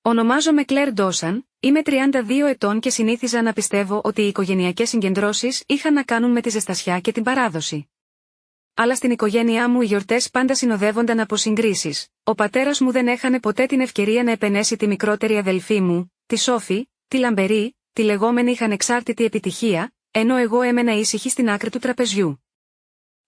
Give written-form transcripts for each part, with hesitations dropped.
Ονομάζομαι Κλέρ Ντόσαν, είμαι 32 ετών και συνήθιζα να πιστεύω ότι οι οικογενειακές συγκεντρώσεις είχαν να κάνουν με τη ζεστασιά και την παράδοση. Αλλά στην οικογένειά μου οι γιορτές πάντα συνοδεύονταν από συγκρίσεις. Ο πατέρας μου δεν έχανε ποτέ την ευκαιρία να επενέσει τη μικρότερη αδελφή μου, τη Σόφη, τη λαμπερή, τη λεγόμενη ανεξάρτητη επιτυχία, ενώ εγώ έμενα ήσυχη στην άκρη του τραπεζιού.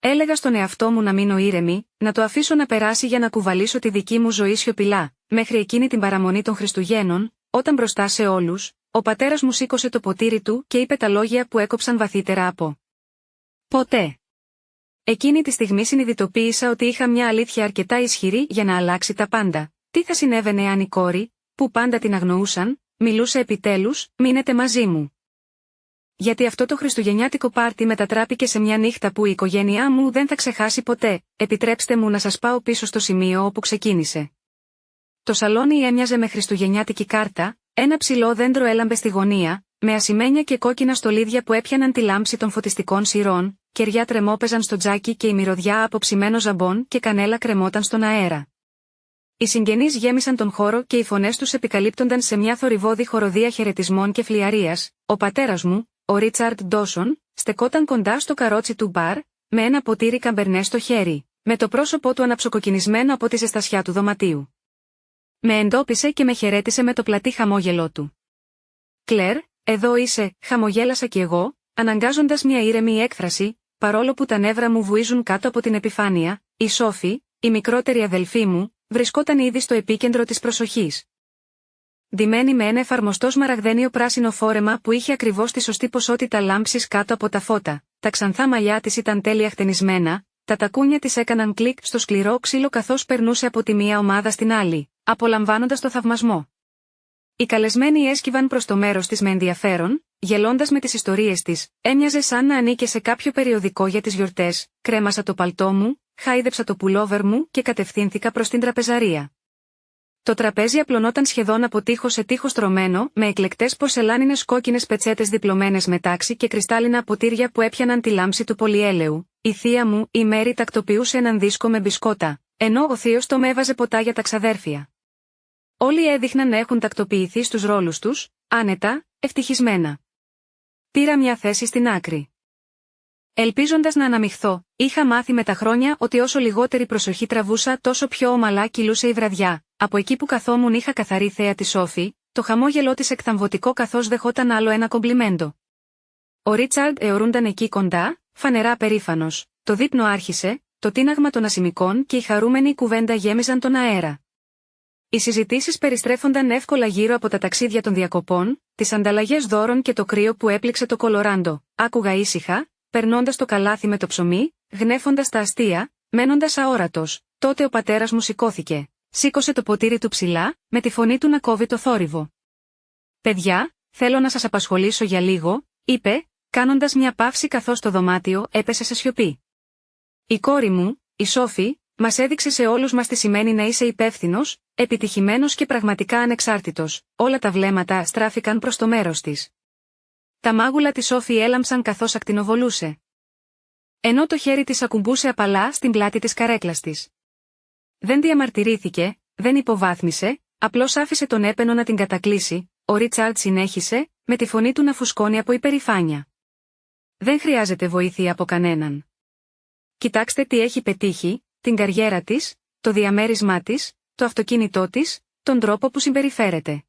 Έλεγα στον εαυτό μου να μείνω ήρεμη, να το αφήσω να περάσει για να κουβαλήσω τη δική μου ζωή σιωπηλά, μέχρι εκείνη την παραμονή των Χριστουγέννων, όταν μπροστά σε όλους, ο πατέρας μου σήκωσε το ποτήρι του και είπε τα λόγια που έκοψαν βαθύτερα από ποτέ. Εκείνη τη στιγμή συνειδητοποίησα ότι είχα μια αλήθεια αρκετά ισχυρή για να αλλάξει τα πάντα. Τι θα συνέβαινε αν η κόρη, που πάντα την αγνοούσαν, μιλούσε επιτέλους, μείνετε μαζί μου. Γιατί αυτό το χριστουγεννιάτικο πάρτι μετατράπηκε σε μια νύχτα που η οικογένειά μου δεν θα ξεχάσει ποτέ. Επιτρέψτε μου να σας πάω πίσω στο σημείο όπου ξεκίνησε. Το σαλόνι έμοιαζε με χριστουγεννιάτικη κάρτα, ένα ψηλό δέντρο έλαμπε στη γωνία, με ασημένια και κόκκινα στολίδια που έπιαναν τη λάμψη των φωτιστικών σειρών, κεριά τρεμόπαιζαν στο τζάκι και η μυρωδιά από ψημένο ζαμπόν και κανέλα κρεμόταν στον αέρα. Οι συγγενείς γέμισαν τον χώρο και οι φωνές τους επικαλύπτονταν σε μια θορυβώδη χοροδία χαιρετισμών και φλιαρίας. Ο πατέρας μου, ο Ρίτσαρντ Ντόσον, στεκόταν κοντά στο καρότσι του μπαρ, με ένα ποτήρι καμπερνέ στο χέρι, με το πρόσωπό του αναψοκοκκινισμένο από τη ζεστασιά του δωματίου. Με εντόπισε και με χαιρέτησε με το πλατή χαμόγελό του. «Κλέρ, εδώ είσαι», χαμογέλασα κι εγώ, αναγκάζοντας μια ήρεμη έκφραση, παρόλο που τα νεύρα μου βουίζουν κάτω από την επιφάνεια. Η Σόφη, η μικρότερη αδελφή μου, βρισκόταν ήδη στο επίκεντρο της προσοχής. Ντυμένη με ένα εφαρμοστό σμαραγδένιο πράσινο φόρεμα που είχε ακριβώς τη σωστή ποσότητα λάμψης κάτω από τα φώτα, τα ξανθά μαλλιά της ήταν τέλεια χτενισμένα, τα τακούνια της έκαναν κλικ στο σκληρό ξύλο καθώς περνούσε από τη μία ομάδα στην άλλη, απολαμβάνοντας το θαυμασμό. Οι καλεσμένοι έσκυβαν προς το μέρος της με ενδιαφέρον, γελώντας με τις ιστορίες της, έμοιαζε σαν να ανήκε σε κάποιο περιοδικό για τις γιορτές. Κρέμασα το παλτό μου, χάιδεψα το πουλόβερ μου και κατευθύνθηκα προς την τραπεζαρία. Το τραπέζι απλωνόταν σχεδόν από τείχο σε τείχο στρωμένο, με εκλεκτές πορσελάνινες κόκκινες πετσέτες διπλωμένες με τάξη και κρυστάλλινα ποτήρια που έπιαναν τη λάμψη του πολυέλαιου. Η θεία μου, η Μέρη, τακτοποιούσε έναν δίσκο με μπισκότα, ενώ ο θείος το με έβαζε ποτά για τα ξαδέρφια. Όλοι έδειχναν να έχουν τακτοποιηθεί στους ρόλους τους, άνετα, ευτυχισμένα. Πήρα μια θέση στην άκρη. Ελπίζοντας να αναμειχθώ, είχα μάθει με τα χρόνια ότι όσο λιγότερη προσοχή τραβούσα, τόσο πιο ομαλά κυλούσε η βραδιά. Από εκεί που καθόμουν είχα καθαρή θέα τη Σόφη, το χαμόγελό της εκθαμβωτικό καθώς δεχόταν άλλο ένα κομπλιμέντο. Ο Ρίτσαρντ αιωρούνταν εκεί κοντά, φανερά περήφανος. Το δείπνο άρχισε, το τίναγμα των ασημικών και η χαρούμενη κουβέντα γέμιζαν τον αέρα. Οι συζητήσεις περιστρέφονταν εύκολα γύρω από τα ταξίδια των διακοπών, τις ανταλλαγές δώρων και το κρύο που έπληξε το Κολοράντο. Άκουγα ήσυχα, περνώντας το καλάθι με το ψωμί, γνέφοντας τα αστεία, μένοντας αόρατος. Τότε ο πατέρας μου σηκώθηκε. Σήκωσε το ποτήρι του ψηλά, με τη φωνή του να κόβει το θόρυβο. «Παιδιά, θέλω να σας απασχολήσω για λίγο», είπε, κάνοντας μια παύση καθώς το δωμάτιο έπεσε σε σιωπή. «Η κόρη μου, η Σόφη, μας έδειξε σε όλους μας τι σημαίνει να είσαι υπεύθυνος, επιτυχημένος και πραγματικά ανεξάρτητος». Όλα τα βλέμματα στράφηκαν προς το μέρος της. Τα μάγουλα της Σόφη έλαμψαν καθώς ακτινοβολούσε. Ενώ το χέρι της ακουμπούσε απαλά στην πλάτη της καρέκλας της. Δεν διαμαρτυρήθηκε, δεν υποβάθμισε, απλώς άφησε τον έπαινο να την κατακλείσει. Ο Ρίτσαρντ συνέχισε, με τη φωνή του να φουσκώνει από υπερηφάνεια. «Δεν χρειάζεται βοήθεια από κανέναν. Κοιτάξτε τι έχει πετύχει, την καριέρα της, το διαμέρισμά της, το αυτοκίνητό της, τον τρόπο που συμπεριφέρεται.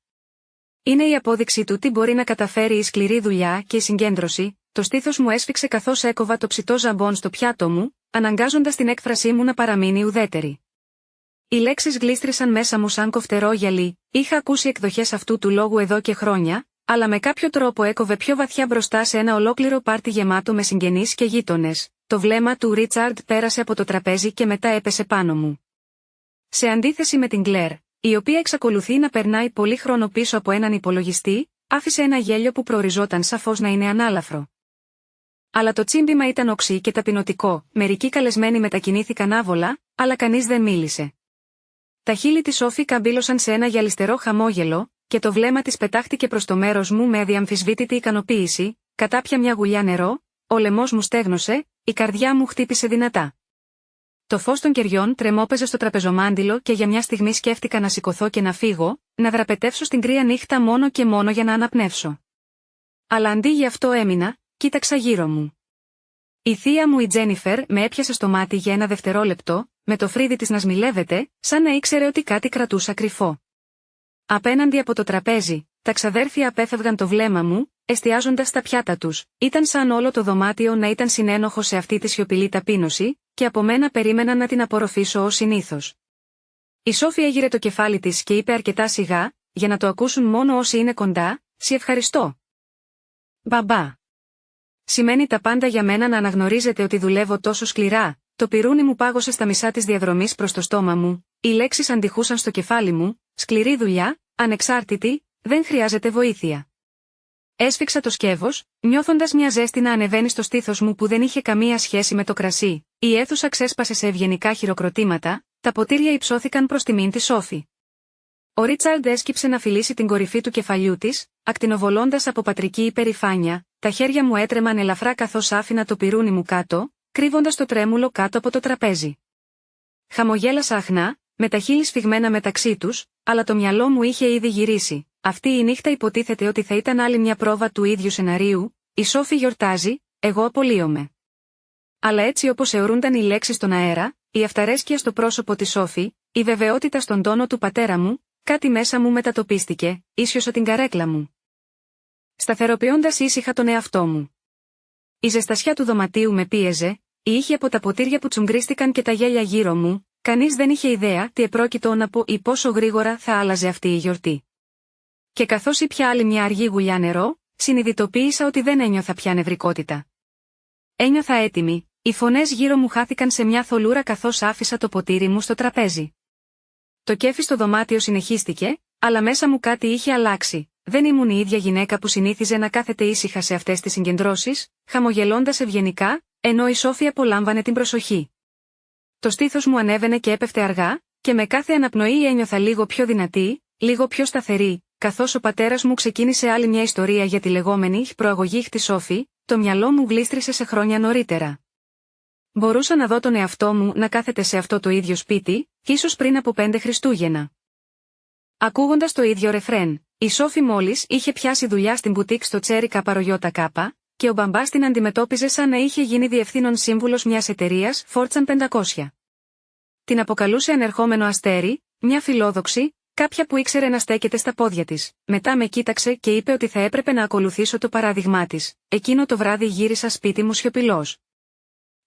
Είναι η απόδειξη του τι μπορεί να καταφέρει η σκληρή δουλειά και η συγκέντρωση». Το στήθος μου έσφιξε καθώς έκοβα το ψητό ζαμπόν στο πιάτο μου, αναγκάζοντας την έκφρασή μου να παραμείνει ουδέτερη. Οι λέξεις γλίστρησαν μέσα μου σαν κοφτερό γυαλί. Είχα ακούσει εκδοχές αυτού του λόγου εδώ και χρόνια, αλλά με κάποιο τρόπο έκοβε πιο βαθιά μπροστά σε ένα ολόκληρο πάρτι γεμάτο με συγγενείς και γείτονες. Το βλέμμα του Ρίτσαρντ πέρασε από το τραπέζι και μετά έπεσε πάνω μου. Σε αντίθεση με την Κλέρ, η οποία εξακολουθεί να περνάει πολύ χρόνο πίσω από έναν υπολογιστή, άφησε ένα γέλιο που προοριζόταν σαφώς να είναι ανάλαφρο. Αλλά το τσίμπημα ήταν οξύ και ταπεινωτικό. Μερικοί καλεσμένοι μετακινήθηκαν άβολα, αλλά κανείς δεν μίλησε. Τα χείλη της Σόφη καμπύλωσαν σε ένα γυαλιστερό χαμόγελο, και το βλέμμα της πετάχτηκε προς το μέρος μου με αδιαμφισβήτητη ικανοποίηση. Κατάπια μια γουλιά νερό, ο λαιμός μου στέγνωσε, η καρδιά μου χτύπησε δυνατά. Το φως των κεριών τρεμόπαιζε στο τραπεζομάντιλο και για μια στιγμή σκέφτηκα να σηκωθώ και να φύγω, να δραπετεύσω στην κρύα νύχτα μόνο και μόνο για να αναπνεύσω. Αλλά αντί γι' αυτό έμεινα, κοίταξα γύρω μου. Η θεία μου η Τζένιφερ με έπιασε στο μάτι για ένα δευτερόλεπτο, με το φρύδι της να σμιλεύεται, σαν να ήξερε ότι κάτι κρατούσα κρυφό. Απέναντι από το τραπέζι, τα ξαδέρφια απέφευγαν το βλέμμα μου, εστιάζοντας στα πιάτα τους, ήταν σαν όλο το δωμάτιο να ήταν συνένοχο σε αυτή τη σιωπηλή ταπείνωση, και από μένα περίμεναν να την απορροφήσω ως συνήθως. Η Σόφη έγειρε το κεφάλι της και είπε αρκετά σιγά, για να το ακούσουν μόνο όσοι είναι κοντά, «Σε ευχαριστώ. Μπαμπά. Σημαίνει τα πάντα για μένα να αναγνωρίζετε ότι δουλεύω τόσο σκληρά». Το πυρούνι μου πάγωσε στα μισά της διαδρομής προς το στόμα μου, οι λέξεις αντιχούσαν στο κεφάλι μου, «Σκληρή δουλειά, ανεξάρτητη, δεν χρειάζεται βοήθεια». Έσφιξα το σκεύος, νιώθοντας μια ζέστη να ανεβαίνει στο στήθος μου που δεν είχε καμία σχέση με το κρασί. Η αίθουσα ξέσπασε σε ευγενικά χειροκροτήματα, τα ποτήρια υψώθηκαν προς τιμήν της Σόφη. Ο Ρίτσαρντ έσκυψε να φιλήσει την κορυφή του κεφαλιού της, ακτινοβολώντας από πατρική υπερηφάνεια, τα χέρια μου έτρεμαν ελαφρά καθώς άφηνα το πυρούνι μου κάτω, κρύβοντας το τρέμουλο κάτω από το τραπέζι. Χαμογέλασα αχνά, με τα χείλη σφιγμένα μεταξύ τους, αλλά το μυαλό μου είχε ήδη γυρίσει. Αυτή η νύχτα υποτίθεται ότι θα ήταν άλλη μια πρόβα του ίδιου σεναρίου, η Σόφη γιορτάζει, εγώ απολύομαι. Αλλά έτσι όπως αιωρούνταν οι λέξεις στον αέρα, η αυταρέσκεια στο πρόσωπο της Σόφη, η βεβαιότητα στον τόνο του πατέρα μου, κάτι μέσα μου μετατοπίστηκε, ίσιοσα την καρέκλα μου. Σταθεροποιώντας ήσυχα τον εαυτό μου. Η ζεστασιά του δωματίου με πίεζε, οι ήχοι από τα ποτήρια που τσουγκρίστηκαν και τα γέλια γύρω μου, κανείς δεν είχε ιδέα τι επρόκειτο να πω ή πόσο γρήγορα θα άλλαζε αυτή η γιορτή. Και καθώς ήπια άλλη μια αργή γουλιά νερό, συνειδητοποίησα ότι δεν ένιωθα πια νευρικότητα. Ένιωθα έτοιμη, οι φωνές γύρω μου χάθηκαν σε μια θολούρα καθώς άφησα το ποτήρι μου στο τραπέζι. Το κέφι στο δωμάτιο συνεχίστηκε, αλλά μέσα μου κάτι είχε αλλάξει. Δεν ήμουν η ίδια γυναίκα που συνήθιζε να κάθεται ήσυχα σε αυτές τις συγκεντρώσεις, χαμογελώντας ευγενικά, ενώ η Σόφη απολάμβανε την προσοχή. Το στήθος μου ανέβαινε και έπεφτε αργά, και με κάθε αναπνοή ένιωθα λίγο πιο δυνατή, λίγο πιο σταθερή, καθώς ο πατέρας μου ξεκίνησε άλλη μια ιστορία για τη λεγόμενη προαγωγή χτη Σόφη, το μυαλό μου γλίστρισε σε χρόνια νωρίτερα. Μπορούσα να δω τον εαυτό μου να κάθεται σε αυτό το ίδιο σπίτι, ίσως πριν από 5 Χριστούγεννα. Ακούγοντας το ίδιο ρεφρέν, η Σόφη μόλις είχε πιάσει δουλειά στην μπουτίκ στο Τσέρικα Παρογιώτα Κάπα, και ο μπαμπάς την αντιμετώπιζε σαν να είχε γίνει διευθύνων σύμβουλος μιας εταιρείας Fortune 500. Την αποκαλούσε ανερχόμενο αστέρι, μια φιλόδοξη, κάποια που ήξερε να στέκεται στα πόδια της. Μετά με κοίταξε και είπε ότι θα έπρεπε να ακολουθήσω το παράδειγμά της. Εκείνο το βράδυ γύρισα σπίτι μου σιωπηλός.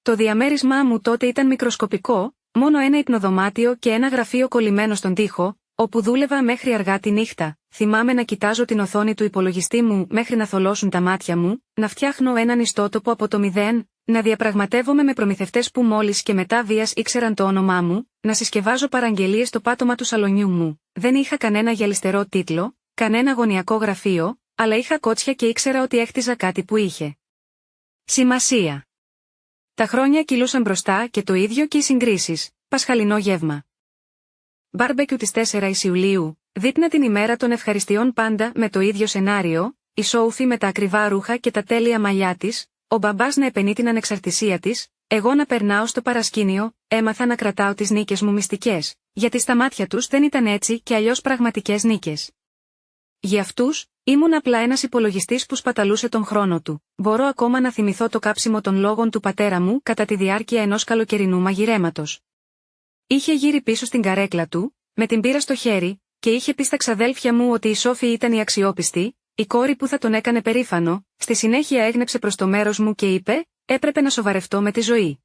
Το διαμέρισμά μου τότε ήταν μικροσκοπικό, μόνο ένα υπνοδωμάτιο και ένα γραφείο κολλημένο στον τοίχο, όπου δούλευα μέχρι αργά τη νύχτα. Θυμάμαι να κοιτάζω την οθόνη του υπολογιστή μου μέχρι να θολώσουν τα μάτια μου, να φτιάχνω έναν ιστότοπο από το μηδέν, να διαπραγματεύομαι με προμηθευτές που μόλις και μετά βίας ήξεραν το όνομά μου, να συσκευάζω παραγγελίες στο πάτωμα του σαλονιού μου. Δεν είχα κανένα γυαλιστερό τίτλο, κανένα γωνιακό γραφείο, αλλά είχα κότσια και ήξερα ότι έχτιζα κάτι που είχε σημασία. Τα χρόνια κυλούσαν μπροστά και το ίδιο και οι συγκρίσεις. Πασχαλινό γεύμα. Μπάρμπεκιου της 4 Ιουλίου, δείπνα την ημέρα των ευχαριστειών πάντα με το ίδιο σενάριο, η Σόφη με τα ακριβά ρούχα και τα τέλεια μαλλιά της, ο μπαμπάς να επενεί την ανεξαρτησία της, εγώ να περνάω στο παρασκήνιο, έμαθα να κρατάω τις νίκες μου μυστικές, γιατί στα μάτια τους δεν ήταν έτσι και αλλιώς πραγματικές νίκες. Για αυτούς, ήμουν απλά ένας υπολογιστής που σπαταλούσε τον χρόνο του. Μπορώ ακόμα να θυμηθώ το κάψιμο των λόγων του πατέρα μου κατά τη διάρκεια ενός καλοκαιρινού μαγειρέματος. Είχε γύρει πίσω στην καρέκλα του, με την πύρα στο χέρι, και είχε πει στα ξαδέλφια μου ότι η Σόφη ήταν η αξιόπιστη, η κόρη που θα τον έκανε περήφανο. Στη συνέχεια έγνεψε προς το μέρος μου και είπε: «Έπρεπε να σοβαρευτώ με τη ζωή».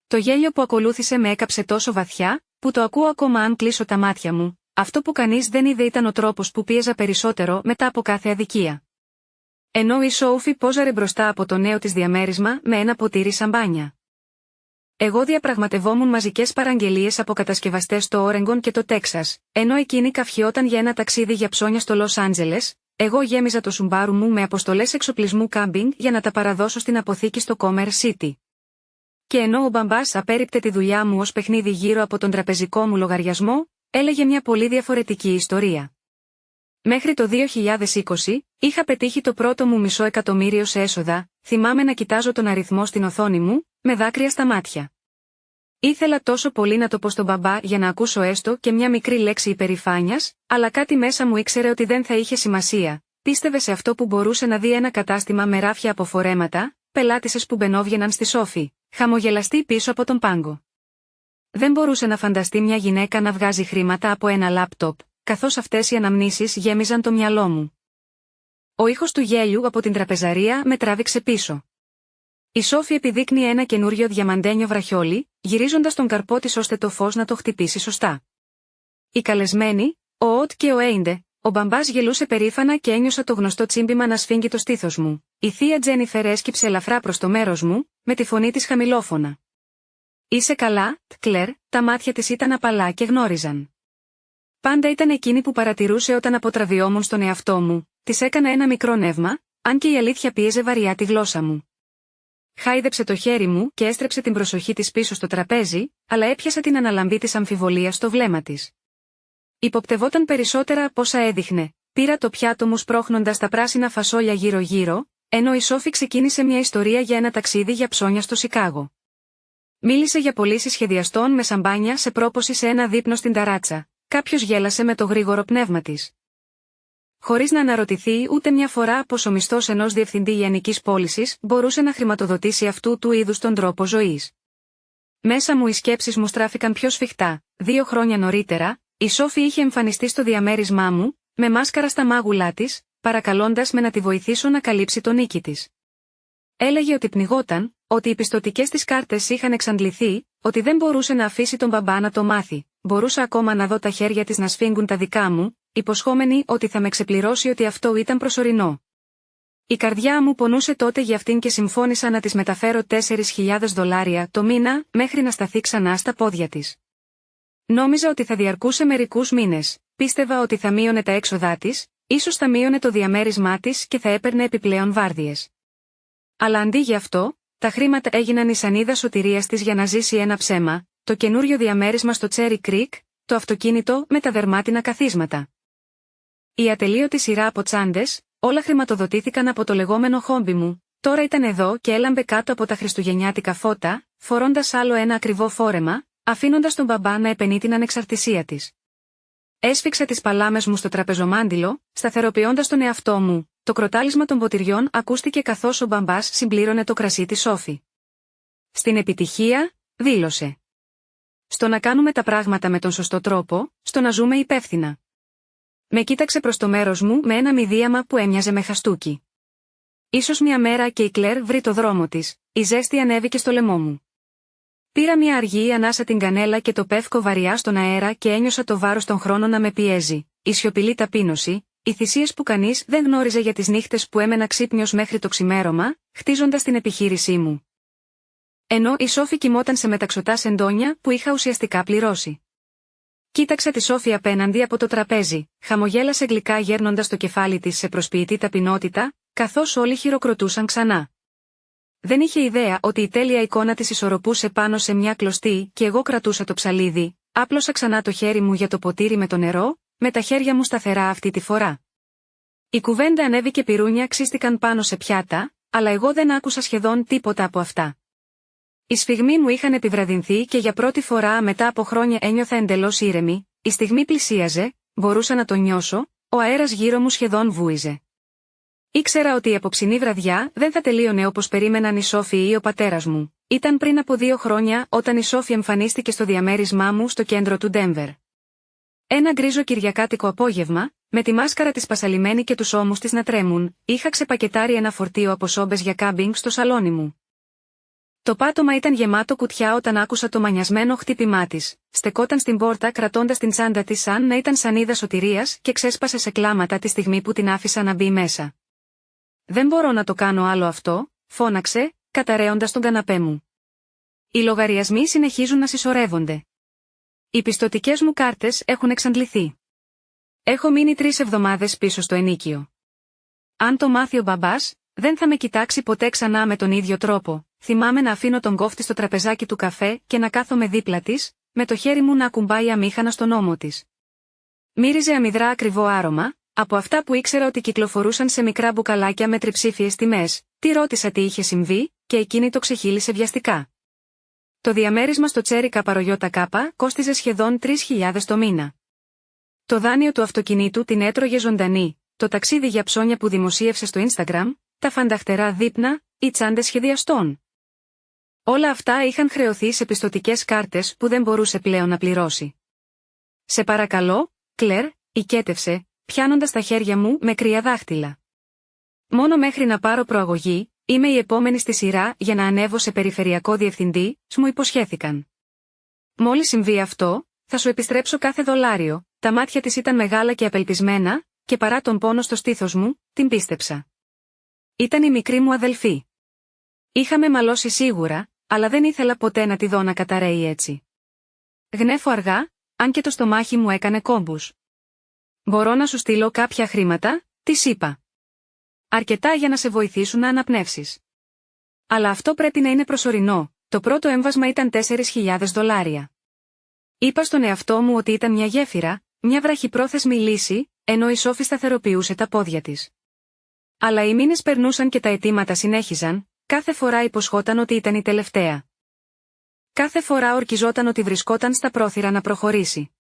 Το γέλιο που ακολούθησε με έκαψε τόσο βαθιά, που το ακούω ακόμα αν κλείσω τα μάτια μου. Αυτό που κανείς δεν είδε ήταν ο τρόπος που πίεζα περισσότερο μετά από κάθε αδικία. Ενώ η Σόφη πόζαρε μπροστά από το νέο της διαμέρισμα με ένα ποτήρι σαμπάνια. Εγώ διαπραγματευόμουν μαζικές παραγγελίες από κατασκευαστές στο Όρεγκον και το Τέξας, ενώ εκείνη καυχιόταν για ένα ταξίδι για ψώνια στο Λος Άντζελες. Εγώ γέμιζα το σουμπάρου μου με αποστολές εξοπλισμού κάμπινγκ για να τα παραδώσω στην αποθήκη στο Commerce City. Και ενώ ο μπαμπάς απέρριπτε τη δουλειά μου ως παιχνίδι γύρω από τον τραπεζικό μου λογαριασμό, έλεγε μια πολύ διαφορετική ιστορία. Μέχρι το 2020, είχα πετύχει το πρώτο μου $500,000 σε έσοδα, θυμάμαι να κοιτάζω τον αριθμό στην οθόνη μου, με δάκρυα στα μάτια. Ήθελα τόσο πολύ να το πω στον μπαμπά για να ακούσω έστω και μια μικρή λέξη υπερηφάνειας, αλλά κάτι μέσα μου ήξερε ότι δεν θα είχε σημασία. Πίστευε σε αυτό που μπορούσε να δει ένα κατάστημα με ράφια από φορέματα, πελάτισσες που μπαινόβγαιναν στη Σόφη, χαμογελαστή πίσω από τον πάγκο. Δεν μπορούσε να φανταστεί μια γυναίκα να βγάζει χρήματα από ένα λάπτοπ, καθώς αυτές οι αναμνήσεις γέμιζαν το μυαλό μου. Ο ήχος του γέλιου από την τραπεζαρία με τράβηξε πίσω. Η Σόφη επιδείκνυε ένα καινούριο διαμαντένιο βραχιόλι, γυρίζοντας τον καρπό της ώστε το φως να το χτυπήσει σωστά. Οι καλεσμένοι, ο Οτ και ο Έιντε, ο μπαμπάς γελούσε περήφανα και ένιωσα το γνωστό τσίμπημα να σφίγγει το στήθος μου. Η θεία Τζένιφερ έσκυψε ελαφρά προς το μέρος μου, με τη φωνή της χαμηλόφωνα. «Είσαι καλά, Κλέρ», τα μάτια της ήταν απαλά και γνώριζαν. Πάντα ήταν εκείνη που παρατηρούσε όταν αποτραβιόμουν στον εαυτό μου, της έκανα ένα μικρό νεύμα, αν και η αλήθεια πίεζε βαριά τη γλώσσα μου. Χάιδεψε το χέρι μου και έστρεψε την προσοχή της πίσω στο τραπέζι, αλλά έπιασα την αναλαμπή της αμφιβολίας στο βλέμμα της. Υποπτευόταν περισσότερα από όσα έδειχνε. Πήρα το πιάτο μου σπρώχνοντας τα πράσινα φασόλια γύρω-γύρω, ενώ η Σόφη ξεκίνησε μια ιστορία για ένα ταξίδι για ψώνια στο Σικάγο. Μίλησε για πωλήσεις σχεδιαστών με σαμπάνια σε πρόποση σε ένα δείπνο στην ταράτσα. Κάποιος γέλασε με το γρήγορο πνεύμα της. Χωρίς να αναρωτηθεί ούτε μια φορά πως ο μισθός ενός διευθυντή λιανικής πώλησης μπορούσε να χρηματοδοτήσει αυτού του είδους τον τρόπο ζωής. Μέσα μου οι σκέψεις μου στράφηκαν πιο σφιχτά. 2 χρόνια νωρίτερα, η Σόφη είχε εμφανιστεί στο διαμέρισμά μου, με μάσκαρα στα μάγουλά της, παρακαλώντας με να τη βοηθήσω να καλύψει τον νίκη της. Έλεγε ότι πνιγόταν, ότι οι πιστωτικές της κάρτες είχαν εξαντληθεί, ότι δεν μπορούσε να αφήσει τον μπαμπά να το μάθει. Μπορούσα ακόμα να δω τα χέρια της να σφίγγουν τα δικά μου, υποσχόμενη ότι θα με ξεπληρώσει ότι αυτό ήταν προσωρινό. Η καρδιά μου πονούσε τότε για αυτήν και συμφώνησα να της μεταφέρω $4.000 το μήνα, μέχρι να σταθεί ξανά στα πόδια της. Νόμιζα ότι θα διαρκούσε μερικούς μήνες, πίστευα ότι θα μείωνε τα έξοδά της, ίσως θα μείωνε το διαμέρισμά της και θα έπαιρνε επιπλέον βάρδιες. Αλλά αντί για αυτό, τα χρήματα έγιναν η σανίδα σωτηρίας της για να ζήσει ένα ψέμα, το καινούριο διαμέρισμα στο Cherry Creek, το αυτοκίνητο με τα δερμάτινα καθίσματα. Η ατελείωτη σειρά από τσάντες, όλα χρηματοδοτήθηκαν από το λεγόμενο χόμπι μου, τώρα ήταν εδώ και έλαμπε κάτω από τα χριστουγεννιάτικα φώτα, φορώντας άλλο ένα ακριβό φόρεμα, αφήνοντας τον μπαμπά να επενεί την ανεξαρτησία της. Έσφιξα τις παλάμες μου στο τραπεζομάντιλο, σταθεροποιώντας τον εαυτό μου. Το κροτάλισμα των ποτηριών ακούστηκε καθώς ο μπαμπάς συμπλήρωνε το κρασί της Σόφη. «Στην επιτυχία», δήλωσε. «Στο να κάνουμε τα πράγματα με τον σωστό τρόπο, στο να ζούμε υπεύθυνα». Με κοίταξε προς το μέρος μου με ένα μηδίαμα που έμοιαζε με χαστούκι. Ίσως μια μέρα και η Κλέρ βρει το δρόμο της, η ζέστη ανέβηκε στο λαιμό μου. Πήρα μια αργή ανάσα την κανέλα και το πεύκο βαριά στον αέρα και ένιωσα το βάρος των χρόνων να με πιέζει, η σιωπηλή ταπείνωση, οι θυσίες που κανείς δεν γνώριζε για τις νύχτες που έμενα ξύπνιος μέχρι το ξημέρωμα, χτίζοντας την επιχείρησή μου. Ενώ η Σόφη κοιμόταν σε μεταξωτά σεντόνια που είχα ουσιαστικά πληρώσει. Κοίταξα τη Σόφη απέναντι από το τραπέζι, χαμογέλασε γλυκά γέρνοντας το κεφάλι της σε προσποιητή ταπεινότητα, καθώς όλοι χειροκροτούσαν ξανά. Δεν είχε ιδέα ότι η τέλεια εικόνα της ισορροπούσε πάνω σε μια κλωστή και εγώ κρατούσα το ψαλίδι, άπλωσα ξανά το χέρι μου για το ποτήρι με το νερό, με τα χέρια μου σταθερά αυτή τη φορά. Η κουβέντα ανέβηκε πυρούνια ξύστηκαν πάνω σε πιάτα, αλλά εγώ δεν άκουσα σχεδόν τίποτα από αυτά. Οι σφιγμοί μου είχαν επιβραδυνθεί και για πρώτη φορά μετά από χρόνια ένιωθα εντελώς ήρεμη, η στιγμή πλησίαζε, μπορούσα να το νιώσω, ο αέρας γύρω μου σχεδόν βούιζε. Ήξερα ότι η απόψινή βραδιά δεν θα τελείωνε όπως περίμεναν η Σόφη ή ο πατέρας μου. Ήταν πριν από 2 χρόνια όταν η Σόφη εμφανίστηκε στο διαμέρισμά μου στο κέντρο του Ντένβερ. Ένα γκρίζο κυριακάτικο απόγευμα, με τη μάσκαρα της πασαλιμένη και τους ώμους της να τρέμουν, είχα ξεπακετάρει ένα φορτίο από σόμπες για κάμπινγκ στο σαλόνι μου. Το πάτωμα ήταν γεμάτο κουτιά όταν άκουσα το μανιασμένο χτύπημά της. Στεκόταν στην πόρτα κρατώντας την τσάντα της σαν να ήταν σανίδα σωτηρίας και ξέσπασε σε κλάματα τη στιγμή που την άφησα να μπει μέσα. «Δεν μπορώ να το κάνω άλλο αυτό», φώναξε, καταραίοντας τον καναπέ μου. «Οι λογαριασμοί συνεχίζουν να συσσωρεύονται. Οι πιστωτικές μου κάρτες έχουν εξαντληθεί. Έχω μείνει 3 εβδομάδες πίσω στο ενίκιο. Αν το μάθει ο μπαμπάς, δεν θα με κοιτάξει ποτέ ξανά με τον ίδιο τρόπο». Θυμάμαι να αφήνω τον κόφτη στο τραπεζάκι του καφέ και να κάθομαι δίπλα της, με το χέρι μου να ακουμπάει αμήχανα στον ώμο της. Μύριζε αμυδρά ακριβό άρωμα, από αυτά που ήξερα ότι κυκλοφορούσαν σε μικρά μπουκαλάκια με τριψήφιες τιμές. Τη ρώτησα τι είχε συμβεί, και εκείνη το ξεχύλισε βιαστικά. Το διαμέρισμα στο Τσέρι Καπαρογιώτα κόστιζε σχεδόν 3.000 το μήνα. Το δάνειο του αυτοκινήτου την έτρωγε ζωντανή, το ταξίδι για ψώνια που δημοσίευσε στο Instagram, τα φανταχτερά δείπνα, οι τσάντες σχεδιαστών. Όλα αυτά είχαν χρεωθεί σε πιστωτικές κάρτες που δεν μπορούσε πλέον να πληρώσει. «Σε παρακαλώ, Κλέρ», οικέτευσε, πιάνοντας τα χέρια μου με κρύα δάχτυλα. «Μόνο μέχρι να πάρω προαγωγή, είμαι η επόμενη στη σειρά για να ανέβω σε περιφερειακό διευθυντή», μου υποσχέθηκαν. «Μόλις συμβεί αυτό, θα σου επιστρέψω κάθε δολάριο». Τα μάτια της ήταν μεγάλα και απελπισμένα, και παρά τον πόνο στο στήθος μου, την πίστεψα. Ήταν η μικρή μου αδελφή. Είχαμε μαλώσει σίγουρα, αλλά δεν ήθελα ποτέ να τη δω να καταραίει έτσι. Γνέφω αργά, αν και το στομάχι μου έκανε κόμπους. «Μπορώ να σου στείλω κάποια χρήματα», της είπα. «Αρκετά για να σε βοηθήσουν να αναπνεύσεις. Αλλά αυτό πρέπει να είναι προσωρινό, το πρώτο έμβασμα ήταν 4.000 δολάρια. Είπα στον εαυτό μου ότι ήταν μια γέφυρα, μια βραχυπρόθεσμη λύση, ενώ η Σόφη σταθεροποιούσε τα πόδια της. Αλλά οι μήνες περνούσαν και τα αιτήματα συνέχιζαν, κάθε φορά υποσχόταν ότι ήταν η τελευταία. Κάθε φορά ορκιζόταν ότι βρισκόταν στα πρόθυρα να προχωρήσει.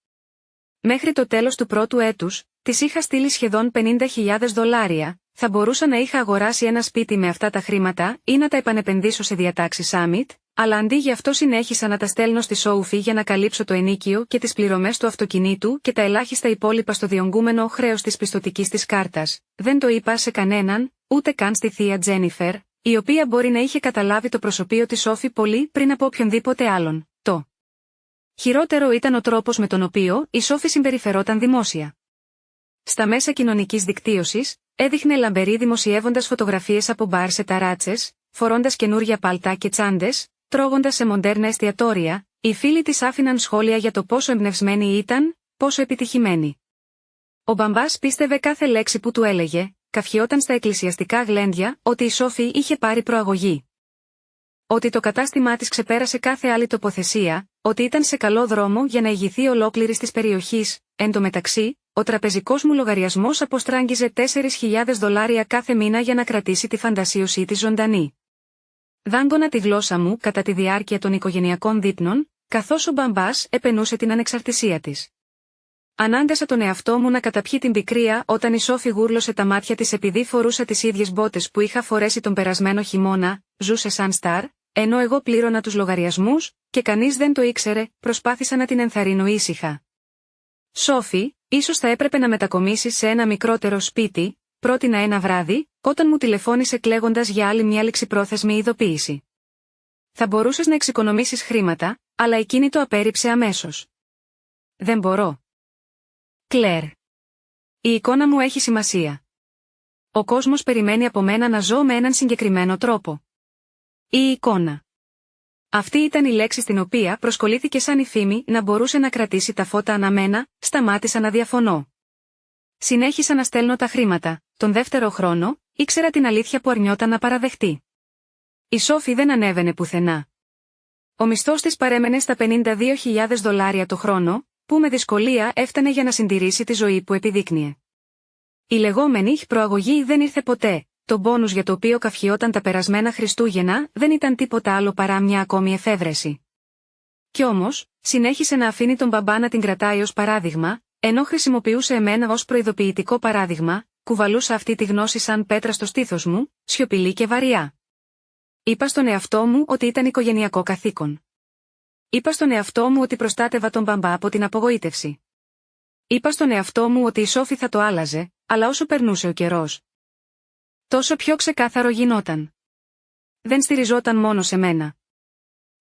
Μέχρι το τέλος του πρώτου έτους, της είχα στείλει σχεδόν 50.000 δολάρια, θα μπορούσα να είχα αγοράσει ένα σπίτι με αυτά τα χρήματα ή να τα επανεπενδύσω σε διατάξεις Summit, αλλά αντί γι' αυτό συνέχισα να τα στέλνω στη Σόουφη για να καλύψω το ενοίκιο και τις πληρωμές του αυτοκινήτου και τα ελάχιστα υπόλοιπα στο διονγκούμενο χρέος της πιστωτικής της κάρτας. Δεν το είπα σε κανέναν, ούτε καν στη θεία Τζένιφερ, η οποία μπορεί να είχε καταλάβει το προσωπείο της Σόφη πολύ πριν από οποιονδήποτε άλλον. Το χειρότερο ήταν ο τρόπος με τον οποίο η Σόφη συμπεριφερόταν δημόσια. Στα μέσα κοινωνικής δικτύωσης, έδειχνε λαμπερή δημοσιεύοντας φωτογραφίες από μπαρ σε ταράτσες, φορώντας καινούρια παλτά και τσάντες, τρώγοντας σε μοντέρνα εστιατόρια. Οι φίλοι της άφηναν σχόλια για το πόσο εμπνευσμένη ήταν, πόσο επιτυχημένη. Ο μπαμπάς πίστευε κάθε λέξη που του έλεγε, καυχιόταν στα εκκλησιαστικά γλέντια ότι η Σόφη είχε πάρει προαγωγή. Ότι το κατάστημά της ξεπέρασε κάθε άλλη τοποθεσία, ότι ήταν σε καλό δρόμο για να ηγηθεί ολόκληρης της περιοχής. Εν τω μεταξύ, ο τραπεζικός μου λογαριασμός αποστράγγιζε 4.000 δολάρια κάθε μήνα για να κρατήσει τη φαντασίωσή της ζωντανή. Δάγκωνα τη γλώσσα μου κατά τη διάρκεια των οικογενειακών δείπνων, καθώς ο μπαμπάς επενούσε την ανεξαρτησία της. Ανάγκασα τον εαυτό μου να καταπιεί την πικρία όταν η Σόφη γούρλωσε τα μάτια της επειδή φορούσα τις ίδιες μπότες που είχα φορέσει τον περασμένο χειμώνα, ζούσε σαν στάρ, ενώ εγώ πλήρωνα τους λογαριασμούς, και κανείς δεν το ήξερε. Προσπάθησα να την ενθαρρύνω ήσυχα. «Σόφη, ίσως θα έπρεπε να μετακομίσεις σε ένα μικρότερο σπίτι», πρότεινα ένα βράδυ, όταν μου τηλεφώνησε κλαίγοντας για άλλη μια ληξιπρόθεσμη ειδοποίηση. «Θα μπορούσες να εξοικονομήσεις χρήματα», αλλά εκείνη το απέρριψε αμέσως. «Δεν μπορώ. Κλέρ. Η εικόνα μου έχει σημασία. Ο κόσμος περιμένει από μένα να ζω με έναν συγκεκριμένο τρόπο. Η εικόνα». Αυτή ήταν η λέξη στην οποία προσκολήθηκε σαν η φήμη να μπορούσε να κρατήσει τα φώτα αναμένα. Σταμάτησα να διαφωνώ. Συνέχισα να στέλνω τα χρήματα. Τον δεύτερο χρόνο, ήξερα την αλήθεια που αρνιόταν να παραδεχτεί. Η Σόφη δεν ανέβαινε πουθενά. Ο μισθός της παρέμενε στα 52.000 δολάρια το χρόνο, που με δυσκολία έφτανε για να συντηρήσει τη ζωή που επιδείκνυε. Η λεγόμενη προαγωγή δεν ήρθε ποτέ. Το μπόνους για το οποίο καυχιόταν τα περασμένα Χριστούγεννα δεν ήταν τίποτα άλλο παρά μια ακόμη εφεύρεση. Κι όμως, συνέχισε να αφήνει τον μπαμπά να την κρατάει ως παράδειγμα, ενώ χρησιμοποιούσε εμένα ως προειδοποιητικό παράδειγμα, κουβαλούσα αυτή τη γνώση σαν πέτρα στο στήθος μου, σιωπηλή και βαριά. Είπα στον εαυτό μου ότι ήταν οικογενειακό καθήκον. Είπα στον εαυτό μου ότι προστάτευα τον μπαμπά από την απογοήτευση. Είπα στον εαυτό μου ότι η Σόφη θα το άλλαζε, αλλά όσο περνούσε ο καιρός, τόσο πιο ξεκάθαρο γινόταν. Δεν στηριζόταν μόνο σε μένα.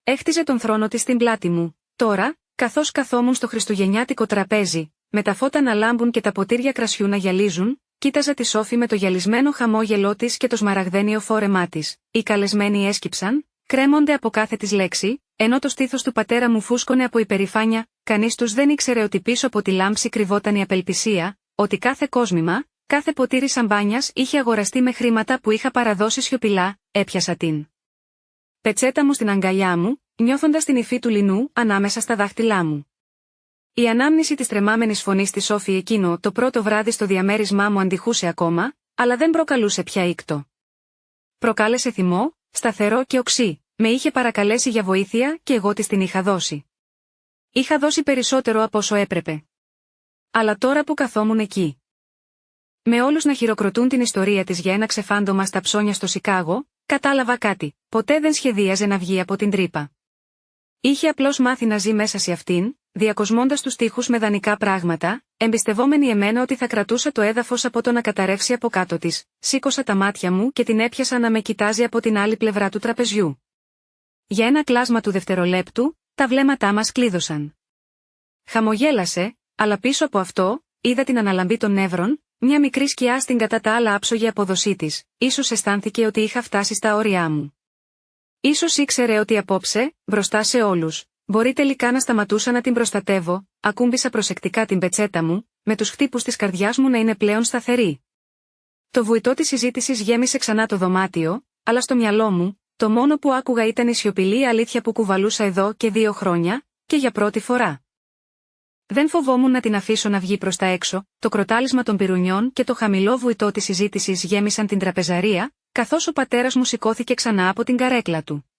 Έχτιζε τον θρόνο της στην πλάτη μου. Τώρα, καθώς καθόμουν στο χριστουγεννιάτικο τραπέζι, με τα φώτα να λάμπουν και τα ποτήρια κρασιού να γυαλίζουν, κοίταζα τη Σόφη με το γυαλισμένο χαμόγελό της και το σμαραγδένιο φόρεμά της. Οι καλεσμένοι έσκυψαν, κρέμονται από κάθε της λέξη, ενώ το στήθος του πατέρα μου φούσκωνε από υπερηφάνεια. Κανείς τους δεν ήξερε ότι πίσω από τη λάμψη κρυβόταν η απελπισία, ότι κάθε κόσμημα, κάθε ποτήρι σαμπάνιας είχε αγοραστεί με χρήματα που είχα παραδώσει σιωπηλά. Έπιασα την πετσέτα μου στην αγκαλιά μου, νιώθοντας την υφή του λινού ανάμεσα στα δάχτυλά μου. Η ανάμνηση της τρεμάμενης φωνής της Σόφη εκείνο το πρώτο βράδυ στο διαμέρισμά μου αντιχούσε ακόμα, αλλά δεν προκαλούσε πια ήκτο. Προκάλεσε θυμό, σταθερό και οξύ, Με είχε παρακαλέσει για βοήθεια και εγώ της την είχα δώσει. Είχα δώσει περισσότερο από όσο έπρεπε. Αλλά τώρα που καθόμουν εκεί, με όλους να χειροκροτούν την ιστορία της για ένα ξεφάντωμα στα ψώνια στο Σικάγο, κατάλαβα κάτι: ποτέ δεν σχεδίαζε να βγει από την τρύπα. Είχε απλώς μάθει να ζει μέσα σε αυτήν, διακοσμώντας τους τοίχους με δανεικά πράγματα, εμπιστευόμενη εμένα ότι θα κρατούσα το έδαφος από το να καταρρεύσει από κάτω της. Σήκωσα τα μάτια μου και την έπιασα να με κοιτάζει από την άλλη πλευρά του τραπεζιού. Για ένα κλάσμα του δευτερολέπτου, τα βλέμματά μας κλείδωσαν. Χαμογέλασε, αλλά πίσω από αυτό, είδα την αναλαμπή των νεύρων, μια μικρή σκιά στην κατά τα άλλα άψογη αποδοσή της. Ίσως αισθάνθηκε ότι είχα φτάσει στα όρια μου. Ίσως ήξερε ότι απόψε, μπροστά σε όλους, μπορεί τελικά να σταματούσα να την προστατεύω. Ακούμπησα προσεκτικά την πετσέτα μου, με τους χτύπους της καρδιάς μου να είναι πλέον σταθεροί. Το βουητό της συζήτησης γέμισε ξανά το δωμάτιο, αλλά στο μυαλό μου, το μόνο που άκουγα ήταν η σιωπηλή αλήθεια που κουβαλούσα εδώ και 2 χρόνια, και για πρώτη φορά. Δεν φοβόμουν να την αφήσω να βγει προς τα έξω, το κροτάλισμα των πυρουνιών και το χαμηλό βουητό της συζήτησης γέμισαν την τραπεζαρία, καθώς ο πατέρας μου σηκώθηκε ξανά από την καρέκλα του.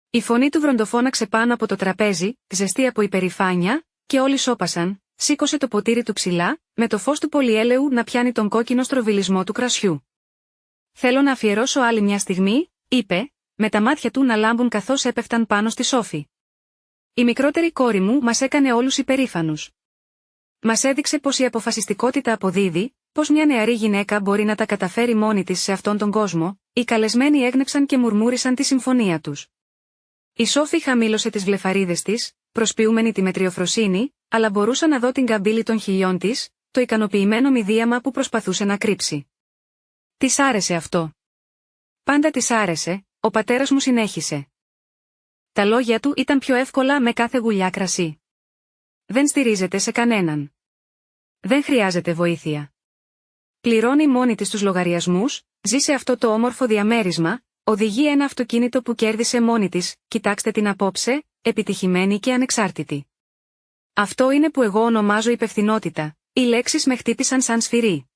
Η φωνή του βροντοφώναξε πάνω από το τραπέζι, ζεστή από υπερηφάνεια, και όλοι σώπασαν. Σήκωσε το ποτήρι του ψηλά, με το φως του πολυέλαιου να πιάνει τον κόκκινο στροβιλισμό του κρασιού. «Θέλω να αφιερώσω άλλη μια στιγμή», είπε, με τα μάτια του να λάμπουν καθώς έπεφταν πάνω στη Σόφη. «Η μικρότερη κόρη μου μας έκανε όλους υπερήφανους. Μας έδειξε πως η αποφασιστικότητα αποδίδει, πως μια νεαρή γυναίκα μπορεί να τα καταφέρει μόνη της σε αυτόν τον κόσμο». Οι καλεσμένοι έγνεψαν και μουρμούρισαν τη συμφωνία τους. Η Σόφη χαμήλωσε τις βλεφαρίδες της, προσποιούμενη τη μετριοφροσύνη, αλλά μπορούσα να δω την καμπύλη των χιλιών της, το ικανοποιημένο μηδίαμα που προσπαθούσε να κρύψει. Της άρεσε αυτό. Πάντα της άρεσε, ο πατέρας μου συνέχισε. Τα λόγια του ήταν πιο εύκολα με κάθε γουλιά κρασί. Δεν στηρίζεται σε κανέναν. Δεν χρειάζεται βοήθεια. Πληρώνει μόνη της τους λογαριασμούς, ζει σε αυτό το όμορφο διαμέρισμα, οδηγεί ένα αυτοκίνητο που κέρδισε μόνη της, κοιτάξτε την απόψε, επιτυχημένη και ανεξάρτητη. Αυτό είναι που εγώ ονομάζω υπευθυνότητα. Οι λέξεις με χτύπησαν σαν σφυρί.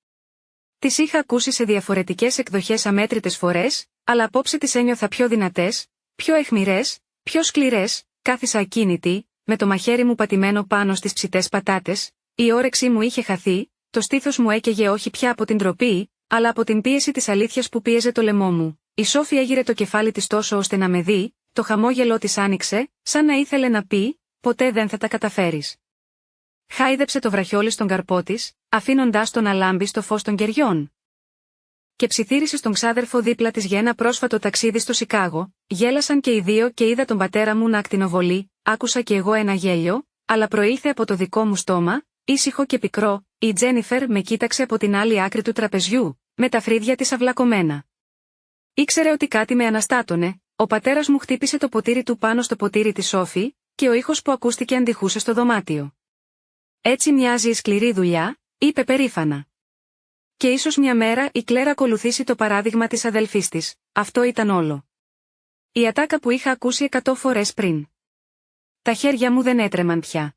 Τις είχα ακούσει σε διαφορετικές εκδοχές αμέτρητες φορές, αλλά απόψε τις ένιωθα πιο δυνατές, πιο αιχμηρές, πιο σκληρές. Κάθισα ακίνητη, με το μαχαίρι μου πατημένο πάνω στις ψητές πατάτες, η όρεξή μου είχε χαθεί, το στήθος μου έκαιγε όχι πια από την ντροπή, αλλά από την πίεση της αλήθειας που πίεζε το λαιμό μου. Η Σόφη έγειρε το κεφάλι της τόσο ώστε να με δει, το χαμόγελό της άνοιξε, σαν να ήθελε να πει: «Ποτέ δεν θα τα καταφέρεις». Χάιδεψε το βραχιόλι στον καρπό της, αφήνοντάς τον να λάμπει στο φως των κεριών. Και ψιθύρισε στον ξάδερφο δίπλα της για ένα πρόσφατο ταξίδι στο Σικάγο. Γέλασαν και οι δύο και είδα τον πατέρα μου να ακτινοβολεί. Άκουσα κι εγώ ένα γέλιο, αλλά προήλθε από το δικό μου στόμα, ήσυχο και πικρό. Η Τζένιφερ με κοίταξε από την άλλη άκρη του τραπεζιού, με τα φρύδια της αυλακωμένα. Ήξερε ότι κάτι με αναστάτωνε. Ο πατέρας μου χτύπησε το ποτήρι του πάνω στο ποτήρι της Σόφη, και ο ήχος που ακούστηκε αντιχούσε στο δωμάτιο. «Έτσι μοιάζει η σκληρή δουλειά», είπε περήφανα. «Και ίσως μια μέρα η Κλέρα ακολουθήσει το παράδειγμα της αδελφής της». Αυτό ήταν όλο. Η ατάκα που είχα ακούσει 100 φορές πριν. Τα χέρια μου δεν έτρεμαν πια.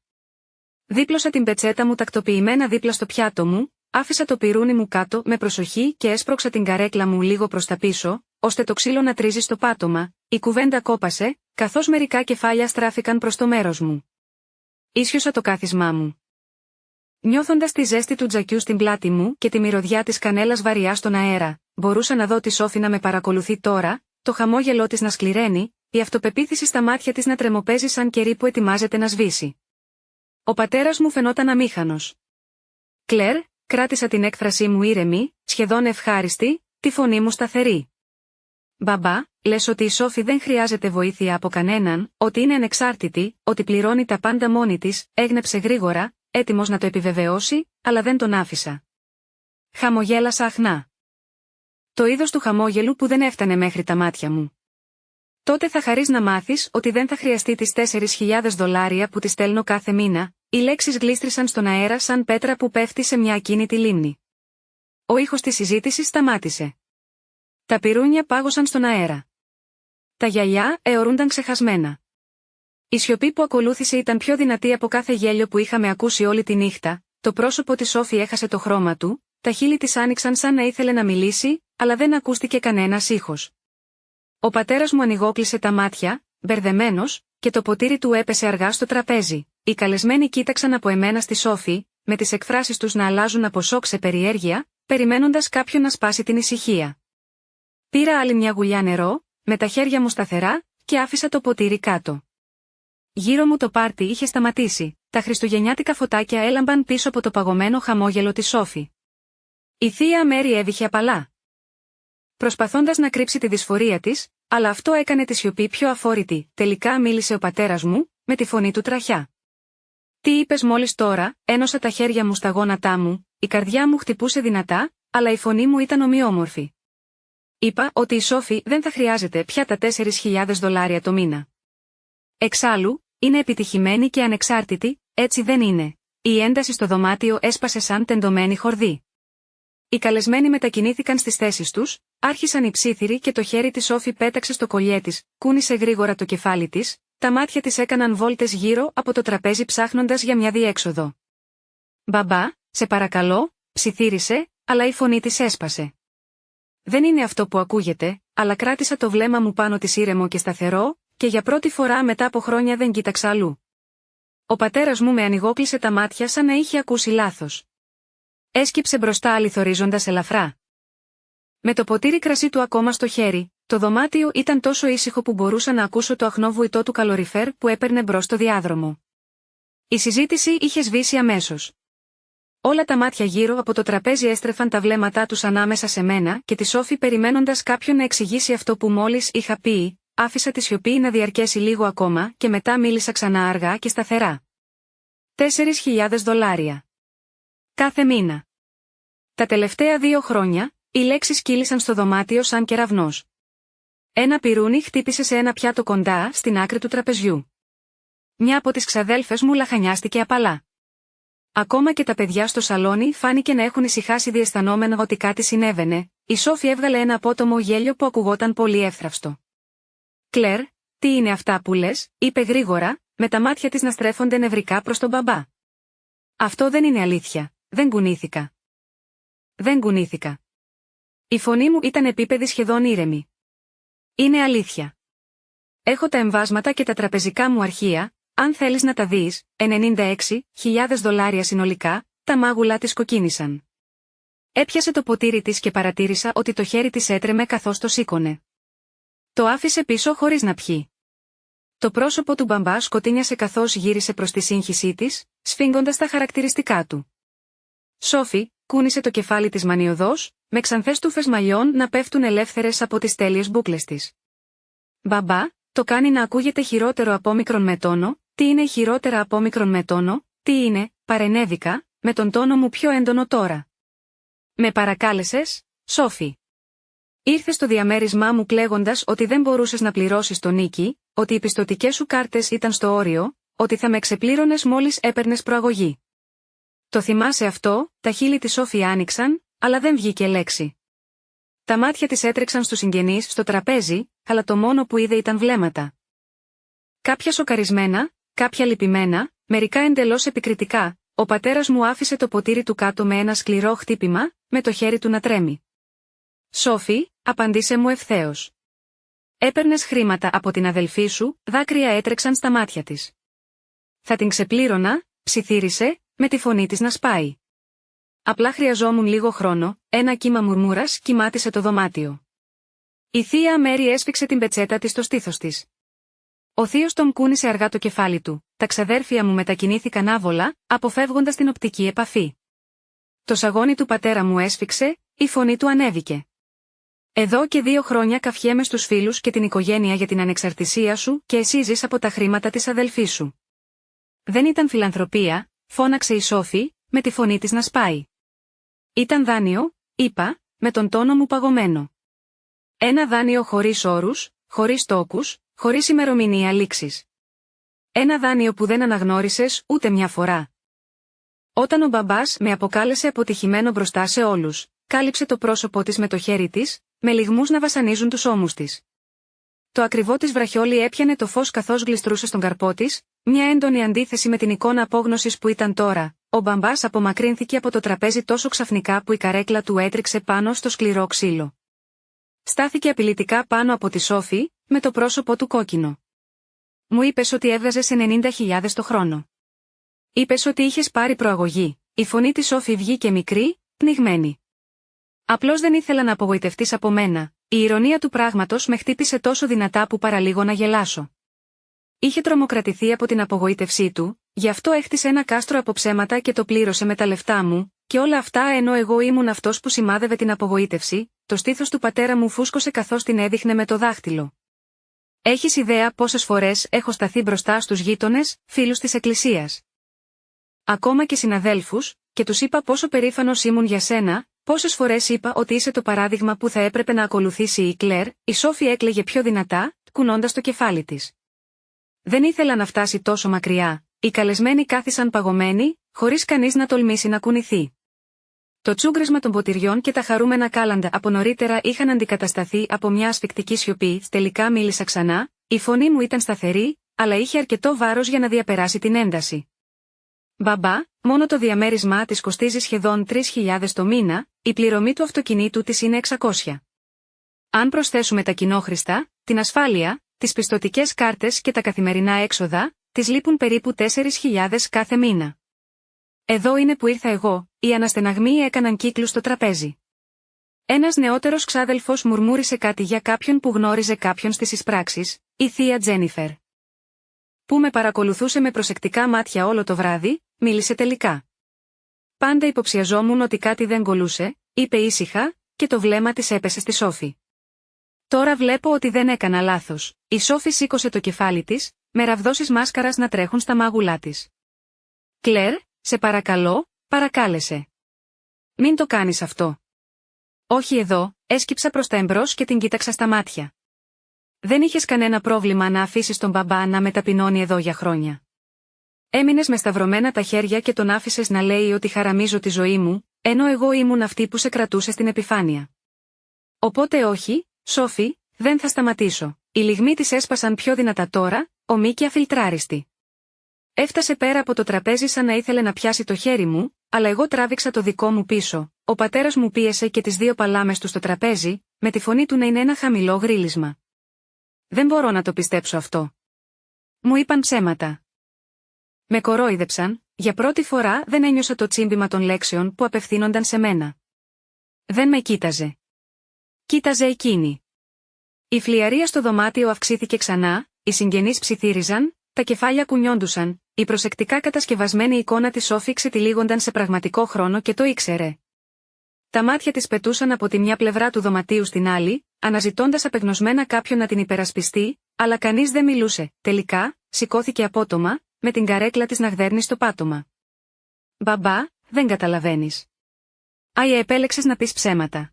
Δίπλωσα την πετσέτα μου τακτοποιημένα δίπλα στο πιάτο μου, άφησα το πυρούνι μου κάτω με προσοχή και έσπρωξα την καρέκλα μου λίγο προς τα πίσω, ώστε το ξύλο να τρίζει στο πάτωμα. Η κουβέντα κόπασε, καθώς μερικά κεφάλια στράφηκαν προς το μέρος μου. Ίσιοσα το κάθισμά μου. Νιώθοντας τη ζέστη του τζακιού στην πλάτη μου και τη μυρωδιά της κανέλας βαριά στον αέρα, μπορούσα να δω τη Σόφη να με παρακολουθεί τώρα, το χαμόγελό της να σκληραίνει, η αυτοπεποίθηση στα μάτια της να τρεμοπαίζει σαν κερί που ετοιμάζεται να σβήσει. Ο πατέρας μου φαινόταν αμήχανος. «Κλέρ», κράτησα την έκφρασή μου ήρεμη, σχεδόν ευχάριστη, τη φωνή μου σταθερή. «Μπαμπά, λες ότι η Σόφη δεν χρειάζεται βοήθεια από κανέναν, ότι είναι ανεξάρτητη, ότι πληρώνει τα πάντα μόνη της», έγνεψε γρήγορα, έτοιμος να το επιβεβαιώσει, αλλά δεν τον άφησα. Χαμογέλασα αχνά. Το είδος του χαμόγελου που δεν έφτανε μέχρι τα μάτια μου. «Τότε θα χαρείς να μάθεις ότι δεν θα χρειαστεί τις $4.000 που τη στέλνω κάθε μήνα». Οι λέξεις γλίστρησαν στον αέρα σαν πέτρα που πέφτει σε μια ακίνητη λίμνη. Ο ήχος της συζήτησης σταμάτησε. Τα πυρούνια πάγωσαν στον αέρα. Τα γυαλιά αιωρούνταν ξεχασμένα. Η σιωπή που ακολούθησε ήταν πιο δυνατή από κάθε γέλιο που είχαμε ακούσει όλη τη νύχτα. Το πρόσωπο της Σόφη έχασε το χρώμα του, τα χείλη της άνοιξαν σαν να ήθελε να μιλήσει, αλλά δεν ακούστηκε κανένας ήχος. Ο πατέρας μου ανοιγόκλεισε τα μάτια, μπερδεμένος, και το ποτήρι του έπεσε αργά στο τραπέζι. Οι καλεσμένοι κοίταξαν από εμένα στη Σόφη, με τις εκφράσεις τους να αλλάζουν από σοκ σε περιέργεια, περιμένοντας κάποιον να σπάσει την ησυχία. Πήρα άλλη μια γουλιά νερό, με τα χέρια μου σταθερά, και άφησα το ποτήρι κάτω. Γύρω μου το πάρτι είχε σταματήσει, τα χριστουγεννιάτικα φωτάκια έλαμπαν πίσω από το παγωμένο χαμόγελο της Σόφη. Η θεία Μέρη έβηχε απαλά, προσπαθώντας να κρύψει τη δυσφορία της, αλλά αυτό έκανε τη σιωπή πιο αφόρητη. Τελικά μίλησε ο πατέρας μου, με τη φωνή του τραχιά. «Τι είπες μόλις τώρα?» Ένωσα τα χέρια μου στα γόνατά μου, η καρδιά μου χτυπούσε δυνατά, αλλά η φωνή μου ήταν ομοιόμορφη. Είπα ότι η Σόφη δεν θα χρειάζεται πια τα $4.000 το μήνα. Εξάλλου, είναι επιτυχημένη και ανεξάρτητη, έτσι δεν είναι? Η ένταση στο δωμάτιο έσπασε σαν τεντωμένη χορδή. Οι καλεσμένοι μετακινήθηκαν στις θέσεις τους, άρχισαν οι ψίθυροι και το χέρι της Σόφη πέταξε στο κολλιέ της, κούνησε γρήγορα το κεφάλι της, τα μάτια της έκαναν βόλτες γύρω από το τραπέζι ψάχνοντας για μια διέξοδο. «Μπαμπά, σε παρακαλώ», ψιθύρισε, αλλά η φωνή της έσπασε. Δεν είναι αυτό που ακούγεται, αλλά κράτησα το βλέμμα μου πάνω της ήρεμο και σταθερό, και για πρώτη φορά μετά από χρόνια δεν κοίταξα αλλού. Ο πατέρας μου με ανοιγόκλεισε τα μάτια σαν να είχε ακούσει λάθος. Έσκυψε μπροστά αληθορίζοντας ελαφρά. Με το ποτήρι κρασί του ακόμα στο χέρι, το δωμάτιο ήταν τόσο ήσυχο που μπορούσα να ακούσω το αχνό βουητό του καλοριφέρ που έπαιρνε μπρος στο διάδρομο. Η συζήτηση είχε σβήσει αμέσως. Όλα τα μάτια γύρω από το τραπέζι έστρεφαν τα βλέμματά τους ανάμεσα σε μένα και τη Σόφη περιμένοντας κάποιον να εξηγήσει αυτό που μόλις είχα πει. Άφησα τη σιωπή να διαρκέσει λίγο ακόμα και μετά μίλησα ξανά αργά και σταθερά. $4.000. Κάθε μήνα. Τα τελευταία 2 χρόνια, οι λέξεις κύλησαν στο δωμάτιο σαν κεραυνός. Ένα πυρούνι χτύπησε σε ένα πιάτο κοντά στην άκρη του τραπεζιού. Μια από τις ξαδέλφες μου λαχανιάστηκε απαλά. Ακόμα και τα παιδιά στο σαλόνι φάνηκε να έχουν ησυχάσει διαισθανόμενα ότι κάτι συνέβαινε. Η Σόφη έβγαλε ένα απότομο γέλιο που ακουγόταν πολύ εύθραυστο. «Κλέρ, τι είναι αυτά που λες?» είπε γρήγορα, με τα μάτια της να στρέφονται νευρικά προς τον μπαμπά. «Αυτό δεν είναι αλήθεια, δεν κουνήθηκα. Δεν κουνήθηκα». Η φωνή μου ήταν επίπεδη σχεδόν ήρεμη. «Είναι αλήθεια. Έχω τα εμβάσματα και τα τραπεζικά μου αρχεία, αν θέλεις να τα δεις, $96.000 συνολικά», τα μάγουλα της κοκκίνησαν. Έπιασε το ποτήρι της και παρατήρησα ότι το χέρι της έτρεμε καθώς το σήκωνε. Το άφησε πίσω χωρίς να πιει. Το πρόσωπο του μπαμπά σκοτεινιάσε καθώς γύρισε προς τη σύγχυσή της, σφίγγοντας τα χαρακτηριστικά του. Σόφη, κούνησε το κεφάλι της μανιωδώς, με ξανθές τούφες μαλλιών να πέφτουν ελεύθερες από τις τέλειες μπούκλες της. «Μπαμπά, το κάνει να ακούγεται χειρότερο από όμικρον με τόνο». «Τι είναι χειρότερα από όμικρον με τόνο?» «Τι είναι?» Παρενέβηκα, με τον τόνο μου πιο έντονο τώρα. «Με παρακάλεσες, Σόφη?» Ήρθες στο διαμέρισμά μου κλαίγοντας ότι δεν μπορούσες να πληρώσεις τον νίκη, ότι οι πιστωτικές σου κάρτες ήταν στο όριο, ότι θα με ξεπλήρωνες μόλις έπαιρνες προαγωγή. Το θυμάσαι αυτό?» Τα χείλη της Σόφη άνοιξαν, αλλά δεν βγήκε λέξη. Τα μάτια της έτρεξαν στους συγγενείς στο τραπέζι, αλλά το μόνο που είδε ήταν βλέμματα. Κάποια σοκαρισμένα, κάποια λυπημένα, μερικά εντελώς επικριτικά. Ο πατέρας μου άφησε το ποτήρι του κάτω με ένα σκληρό χτύπημα, με το χέρι του να τρέμει. «Σόφη, απαντήσε μου ευθέως. Έπαιρνες χρήματα από την αδελφή σου?» Δάκρυα έτρεξαν στα μάτια της. «Θα την ξεπλήρωνα», ψιθύρισε, με τη φωνή της να σπάει. «Απλά χρειαζόμουν λίγο χρόνο», ένα κύμα μουρμούρας κυμάτισε το δωμάτιο. Η θεία Μέρη έσφιξε την πετσέτα της στο στήθος της. Ο θείος Τομ κούνησε αργά το κεφάλι του, τα ξαδέρφια μου μετακινήθηκαν άβολα, αποφεύγοντας την οπτική επαφή. Το σαγόνι του πατέρα μου έσφιξε, η φωνή του ανέβηκε. «Εδώ και 2 χρόνια καφιέμαι στους φίλους και την οικογένεια για την ανεξαρτησία σου και εσύ ζεις από τα χρήματα της αδελφής σου». «Δεν ήταν φιλανθρωπία», φώναξε η Σόφη, με τη φωνή της να σπάει. «Ήταν δάνειο», είπα, με τον τόνο μου παγωμένο. «Ένα δάνειο χωρίς όρους, χωρίς τόκους, χωρίς ημερομηνία λήξης. Ένα δάνειο που δεν αναγνώρισες ούτε μια φορά». Όταν ο μπαμπάς με αποκάλεσε αποτυχημένο μπροστά σε όλους, κάλυψε το πρόσωπό της με το χέρι της, με λυγμούς να βασανίζουν τους ώμους της. Το ακριβό της βραχιόλι έπιανε το φως καθώς γλιστρούσε στον καρπό της, μια έντονη αντίθεση με την εικόνα απόγνωσης που ήταν τώρα. Ο μπαμπάς απομακρύνθηκε από το τραπέζι τόσο ξαφνικά που η καρέκλα του έτριξε πάνω στο σκληρό ξύλο. Στάθηκε απειλητικά πάνω από τη Σόφη, με το πρόσωπο του κόκκινο. Μου είπες ότι έβγαζες 90.000 το χρόνο. Είπες ότι είχες πάρει προαγωγή. Η φωνή της Σόφη βγήκε μικρή, πνιγμένη. Απλώς δεν ήθελα να απογοητευτείς από μένα. Η ηρωνία του πράγματος με χτύπησε τόσο δυνατά που παραλίγο να γελάσω. Είχε τρομοκρατηθεί από την απογοήτευσή του, γι' αυτό έχτισε ένα κάστρο από ψέματα και το πλήρωσε με τα λεφτά μου, και όλα αυτά ενώ εγώ ήμουν αυτός που σημάδευε την απογοήτευση. Το στήθος του πατέρα μου φούσκωσε καθώς την έδειχνε με το δάχτυλο. Έχεις ιδέα πόσες φορές έχω σταθεί μπροστά στους γείτονες, φίλους της εκκλησίας? Ακόμα και συναδέλφους, και τους είπα πόσο περήφανος ήμουν για σένα, πόσες φορές είπα ότι είσαι το παράδειγμα που θα έπρεπε να ακολουθήσει η Κλέρ. Η Σόφη έκλαιγε πιο δυνατά, κουνώντας το κεφάλι της. Δεν ήθελα να φτάσει τόσο μακριά. Οι καλεσμένοι κάθισαν παγωμένοι, χωρίς κανείς να τολμήσει να κουνηθεί. Το τσούγκρισμα των ποτηριών και τα χαρούμενα κάλαντα από νωρίτερα είχαν αντικατασταθεί από μια ασφικτική σιωπή. Τελικά μίλησα ξανά, η φωνή μου ήταν σταθερή, αλλά είχε αρκετό βάρος για να διαπεράσει την ένταση. Μπαμπά, μόνο το διαμέρισμά της κοστίζει σχεδόν 3.000 το μήνα, η πληρωμή του αυτοκινήτου της είναι 600. Αν προσθέσουμε τα κοινόχρηστα, την ασφάλεια, τις πιστωτικές κάρτες και τα καθημερινά έξοδα, της λείπουν περίπου 4.000 κάθε μήνα. Εδώ είναι που ήρθα εγώ, οι αναστεναγμοί έκαναν κύκλους στο τραπέζι. Ένας νεότερος ξάδελφος μουρμούρισε κάτι για κάποιον που γνώριζε κάποιον στις εισπράξεις, η θεία Τζένιφερ. Που με παρακολουθούσε με προσεκτικά μάτια όλο το βράδυ, μίλησε τελικά. Πάντα υποψιαζόμουν ότι κάτι δεν κολούσε, είπε ήσυχα, και το βλέμμα της έπεσε στη Σόφη. Τώρα βλέπω ότι δεν έκανα λάθος. Η Σόφη σήκωσε το κεφάλι της, με ραβδόσεις μάσκαρας να τρέχουν στα μάγουλά της. Κλέρ, σε παρακαλώ, παρακάλεσε. Μην το κάνεις αυτό. Όχι εδώ, έσκυψα προς τα εμπρός και την κοίταξα στα μάτια. Δεν είχες κανένα πρόβλημα να αφήσεις τον μπαμπά να μεταπεινώνει εδώ για χρόνια. Έμεινες με σταυρωμένα τα χέρια και τον άφησες να λέει ότι χαραμίζω τη ζωή μου, ενώ εγώ ήμουν αυτή που σε κρατούσε στην επιφάνεια. Οπότε όχι, Σόφη, δεν θα σταματήσω. Οι λυγμοί της έσπασαν πιο δυνατά τώρα, ομοί και αφιλτράριστοι. Έφτασε πέρα από το τραπέζι σαν να ήθελε να πιάσει το χέρι μου, αλλά εγώ τράβηξα το δικό μου πίσω. Ο πατέρας μου πίεσε και τις δύο παλάμες του στο τραπέζι, με τη φωνή του να είναι ένα χαμηλό γρίλισμα. Δεν μπορώ να το πιστέψω αυτό. Μου είπαν ψέματα. Με κορόιδεψαν, για πρώτη φορά δεν ένιωσα το τσίμπημα των λέξεων που απευθύνονταν σε μένα. Δεν με κοίταζε. Κοίταζε εκείνη. Η φλιαρία στο δωμάτιο αυξήθηκε ξανά, οι συγγενείς ψιθύριζαν, τα κεφάλια κουνιόντουσαν, η προσεκτικά κατασκευασμένη εικόνα της Σόφη ξετυλίγονταν σε πραγματικό χρόνο και το ήξερε. Τα μάτια της πετούσαν από τη μια πλευρά του δωματίου στην άλλη, αναζητώντας απεγνωσμένα κάποιον να την υπερασπιστεί, αλλά κανείς δεν μιλούσε. Τελικά, σηκώθηκε απότομα, με την καρέκλα της να γδέρνει στο πάτωμα. Μπαμπά, δεν καταλαβαίνεις. Επέλεξες να πεις ψέματα.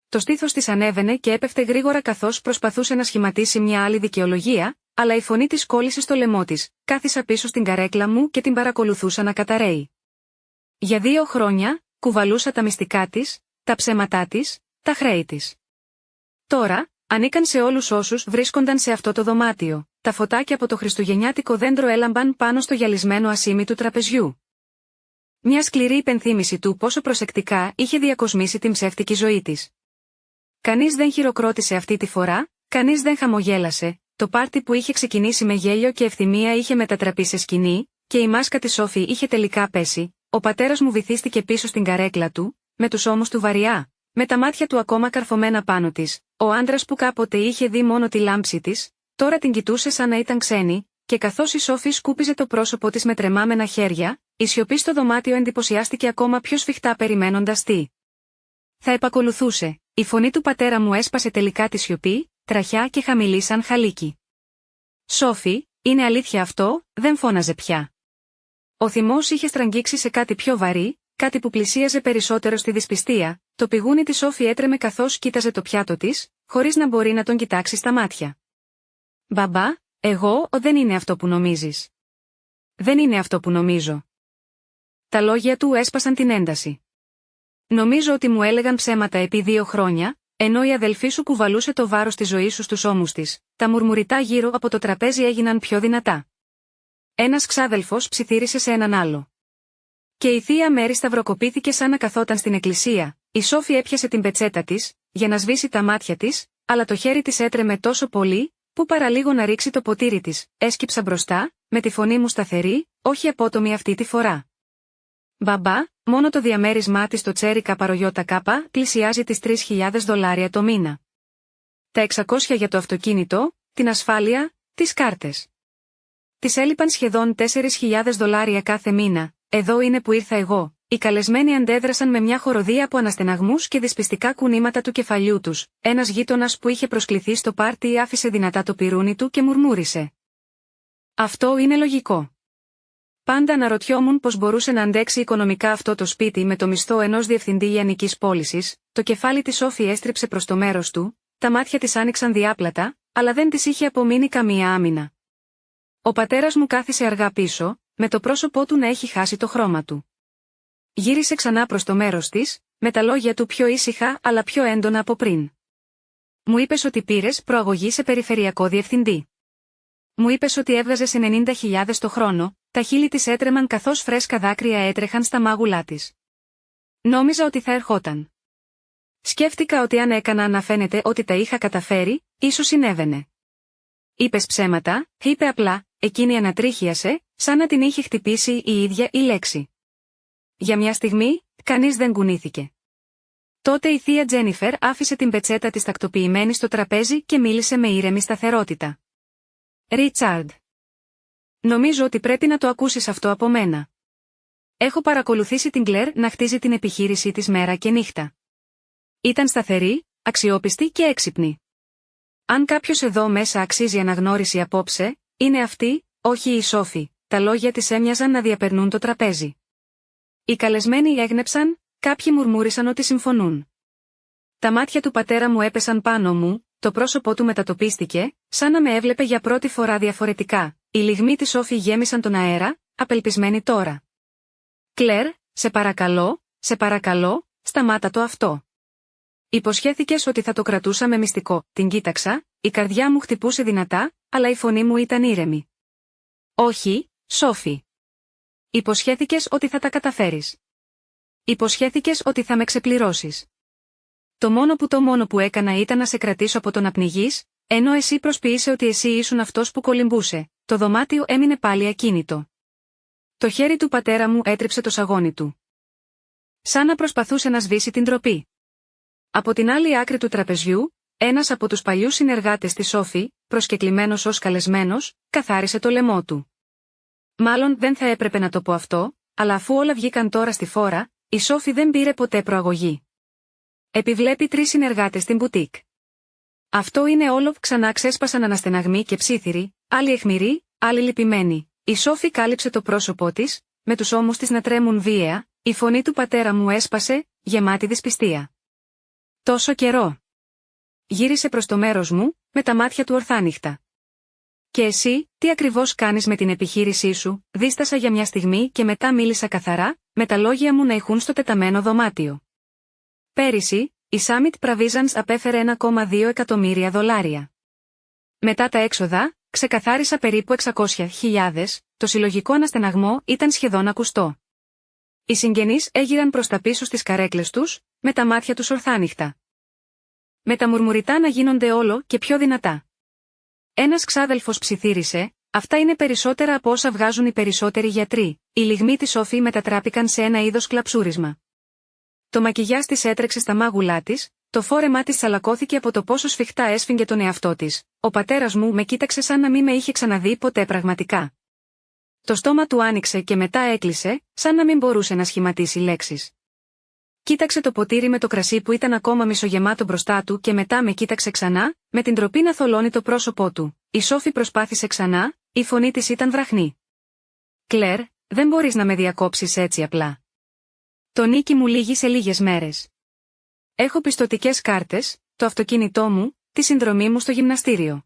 Το στήθος της ανέβαινε και έπεφτε γρήγορα καθώς προσπαθούσε να σχηματίσει μια άλλη δικαιολογία, αλλά η φωνή της κόλλησε στο λαιμό της. Κάθισα πίσω στην καρέκλα μου και την παρακολουθούσα να καταραίει. Για 2 χρόνια, κουβαλούσα τα μυστικά της, τα ψέματά της, τα χρέη της. Τώρα, ανήκαν σε όλους όσους βρίσκονταν σε αυτό το δωμάτιο. Τα φωτάκια από το χριστουγεννιάτικο δέντρο έλαμπαν πάνω στο γυαλισμένο ασίμι του τραπεζιού. Μια σκληρή υπενθύμηση του πόσο προσεκτικά είχε διακοσμήσει την ψεύτικη ζωή της. Κανείς δεν χειροκρότησε αυτή τη φορά, κανείς δεν χαμογέλασε, το πάρτι που είχε ξεκινήσει με γέλιο και ευθυμία είχε μετατραπεί σε σκηνή, και η μάσκα της Σόφη είχε τελικά πέσει. Ο πατέρας μου βυθίστηκε πίσω στην καρέκλα του, με τους ώμους του βαριά, με τα μάτια του ακόμα καρφωμένα πάνω της. Ο άντρας που κάποτε είχε δει μόνο τη λάμψη της, τώρα την κοιτούσε σαν να ήταν ξένη, και καθώς η Σόφη σκούπιζε το πρόσωπο της με τρεμάμενα χέρια, η σιωπή στο δωμάτιο εντυπωσιάστηκε ακόμα πιο σφιχτά περιμένοντας τι θα επακολουθούσε. Η φωνή του πατέρα μου έσπασε τελικά τη σιωπή, τραχιά και χαμηλή σαν χαλίκι. Σόφη, είναι αλήθεια αυτό, δεν φώναζε πια. Ο θυμός είχε στραγγίξει σε κάτι πιο βαρύ, κάτι που πλησίαζε περισσότερο στη δυσπιστία. Το πηγούνι της Σόφη έτρεμε καθώς κοίταζε το πιάτο της, χωρίς να μπορεί να τον κοιτάξει στα μάτια. Μπαμπά, δεν είναι αυτό που νομίζεις. Δεν είναι αυτό που νομίζω. Τα λόγια του έσπασαν την ένταση. Νομίζω ότι μου έλεγαν ψέματα επί 2 χρόνια, ενώ η αδελφή σου κουβαλούσε το βάρος της ζωής σου στους ώμους της. Τα μουρμουριτά γύρω από το τραπέζι έγιναν πιο δυνατά. Ένας ξάδελφος ψιθύρισε σε έναν άλλο. Και η θεία Μέρη σταυροκοπήθηκε σαν να καθόταν στην εκκλησία. Η Σόφη έπιασε την πετσέτα της, για να σβήσει τα μάτια της, αλλά το χέρι της έτρεμε τόσο πολύ, που παραλίγο να ρίξει το ποτήρι της. Έσκυψα μπροστά, με τη φωνή μου σταθερή, όχι απότομη αυτή τη φορά. Μπαμπά, μόνο το διαμέρισμά της στο Τσέρι Καπαρογιώτα Κάπα πλησιάζει τις $3.000 το μήνα. Τα 600 για το αυτοκίνητο, την ασφάλεια, τις κάρτες. Της έλειπαν σχεδόν $4.000 κάθε μήνα. Εδώ είναι που ήρθα εγώ. Οι καλεσμένοι αντέδρασαν με μια χοροδία από αναστεναγμούς και δυσπιστικά κουνήματα του κεφαλιού τους. Ένας γείτονας που είχε προσκληθεί στο πάρτι άφησε δυνατά το πιρούνι του και μουρμούρισε. Αυτό είναι λογικό. Πάντα αναρωτιόμουν πώς μπορούσε να αντέξει οικονομικά αυτό το σπίτι με το μισθό ενός διευθυντή λιανικής πώλησης. Το κεφάλι της Σόφη έστριψε προς το μέρος του, τα μάτια της άνοιξαν διάπλατα, αλλά δεν της είχε απομείνει καμία άμυνα. Ο πατέρας μου κάθισε αργά πίσω, με το πρόσωπό του να έχει χάσει το χρώμα του. Γύρισε ξανά προς το μέρος της, με τα λόγια του πιο ήσυχα αλλά πιο έντονα από πριν. Μου είπες ότι πήρες προαγωγή σε περιφερειακό διευθυντή. Μου είπες ότι έβγαζες 90.000 το χρόνο, τα χείλη της έτρεμαν καθώς φρέσκα δάκρυα έτρεχαν στα μάγουλά της. Νόμιζα ότι θα ερχόταν. Σκέφτηκα ότι αν έκανα να φαίνεται ότι τα είχα καταφέρει, ίσως συνέβαινε. Είπες ψέματα, είπε απλά, εκείνη ανατρίχιασε, σαν να την είχε χτυπήσει η ίδια η λέξη. Για μια στιγμή, κανείς δεν κουνήθηκε. Τότε η θεία Τζένιφερ άφησε την πετσέτα της τακτοποιημένη στο τραπέζι και μίλησε με ήρεμη σταθερότητα. Ρίτσαρντ. Νομίζω ότι πρέπει να το ακούσεις αυτό από μένα. Έχω παρακολουθήσει την Κλέρ να χτίζει την επιχείρησή της μέρα και νύχτα. Ήταν σταθερή, αξιόπιστη και έξυπνη. Αν κάποιος εδώ μέσα αξίζει αναγνώριση απόψε, είναι αυτή, όχι η Σόφη. Τα λόγια της έμοιαζαν να διαπερνούν το τραπέζι. Οι καλεσμένοι έγνεψαν, κάποιοι μουρμούρισαν ότι συμφωνούν. Τα μάτια του πατέρα μου έπεσαν πάνω μου, το πρόσωπό του μετατοπίστηκε, σαν να με έβλεπε για πρώτη φορά διαφορετικά. Οι λυγμοί της Σόφη γέμισαν τον αέρα, απελπισμένοι τώρα. Κλέρ, σε παρακαλώ, σταμάτα το αυτό. Υποσχέθηκες ότι θα το κρατούσαμε μυστικό. Την κοίταξα, η καρδιά μου χτυπούσε δυνατά, αλλά η φωνή μου ήταν ήρεμη. Όχι, Σόφη. Υποσχέθηκες ότι θα τα καταφέρεις. Υποσχέθηκες ότι θα με ξεπληρώσεις. Το μόνο που έκανα ήταν να σε κρατήσω από το να πνιγείς, ενώ εσύ προσποιείσαι ότι εσύ ήσουν αυτός που κολυμπούσε. Το δωμάτιο έμεινε πάλι ακίνητο. Το χέρι του πατέρα μου έτριψε το σαγόνι του. Σαν να προσπαθούσε να σβήσει την ντροπή. Από την άλλη άκρη του τραπεζιού, ένας από τους παλιούς συνεργάτες της Σόφη, προσκεκλημένος ως καλεσμένος, καθάρισε το λαιμό του. Μάλλον δεν θα έπρεπε να το πω αυτό, αλλά αφού όλα βγήκαν τώρα στη φόρα, η Σόφη δεν πήρε ποτέ προαγωγή. Επιβλέπει 3 συνεργάτες στην μπουτίκ. Αυτό είναι όλο, ξανά ξέσπασαν αναστεναγμοί και ψίθυροι, άλλοι αιχμηροί, άλλοι λυπημένοι. Η Σόφη κάλυψε το πρόσωπό της, με τους ώμους της να τρέμουν βίαια, η φωνή του πατέρα μου έσπασε, γεμάτη δυσπιστία. Τόσο καιρό. Γύρισε προς το μέρος μου, με τα μάτια του ορθάνυχτα. Και εσύ, τι ακριβώς κάνεις με την επιχείρησή σου? Δίστασα για μια στιγμή και μετά μίλησα καθαρά, με τα λόγια μου να ηχούν στο τεταμένο δωμάτιο. Πέρυσι, η Summit Provisions απέφερε $1,2 εκατομμύρια. Μετά τα έξοδα, ξεκαθάρισα περίπου 600.000, το συλλογικό αναστεναγμό ήταν σχεδόν ακουστό. Οι συγγενείς έγειραν προς τα πίσω στις καρέκλες τους, με τα μάτια τους ορθάνυχτα. Με τα μουρμουριτά να γίνονται όλο και πιο δυνατά. Ένας ξάδελφος ψιθύρισε, αυτά είναι περισσότερα από όσα βγάζουν οι περισσότεροι γιατροί. Οι λυγμοί της Σόφη μετατράπηκαν σε ένα είδος κλαψούρισμα. Το μακιγιάζ της έτρεξε στα μάγουλά της, το φόρεμά της τσαλακώθηκε από το πόσο σφιχτά έσφιγγε τον εαυτό της. Ο πατέρας μου με κοίταξε σαν να μην με είχε ξαναδεί ποτέ πραγματικά. Το στόμα του άνοιξε και μετά έκλεισε, σαν να μην μπορούσε να σχηματίσει λέξεις. Κοίταξε το ποτήρι με το κρασί που ήταν ακόμα μισογεμάτο μπροστά του και μετά με κοίταξε ξανά, με την ντροπή να θολώνει το πρόσωπό του. Η Σόφη προσπάθησε ξανά, η φωνή της ήταν βραχνή. Κλέρ, δεν μπορείς να με διακόψεις έτσι απλά. Το νίκη μου λύγει σε λίγες μέρες. Έχω πιστωτικές κάρτες, το αυτοκίνητό μου, τη συνδρομή μου στο γυμναστήριο.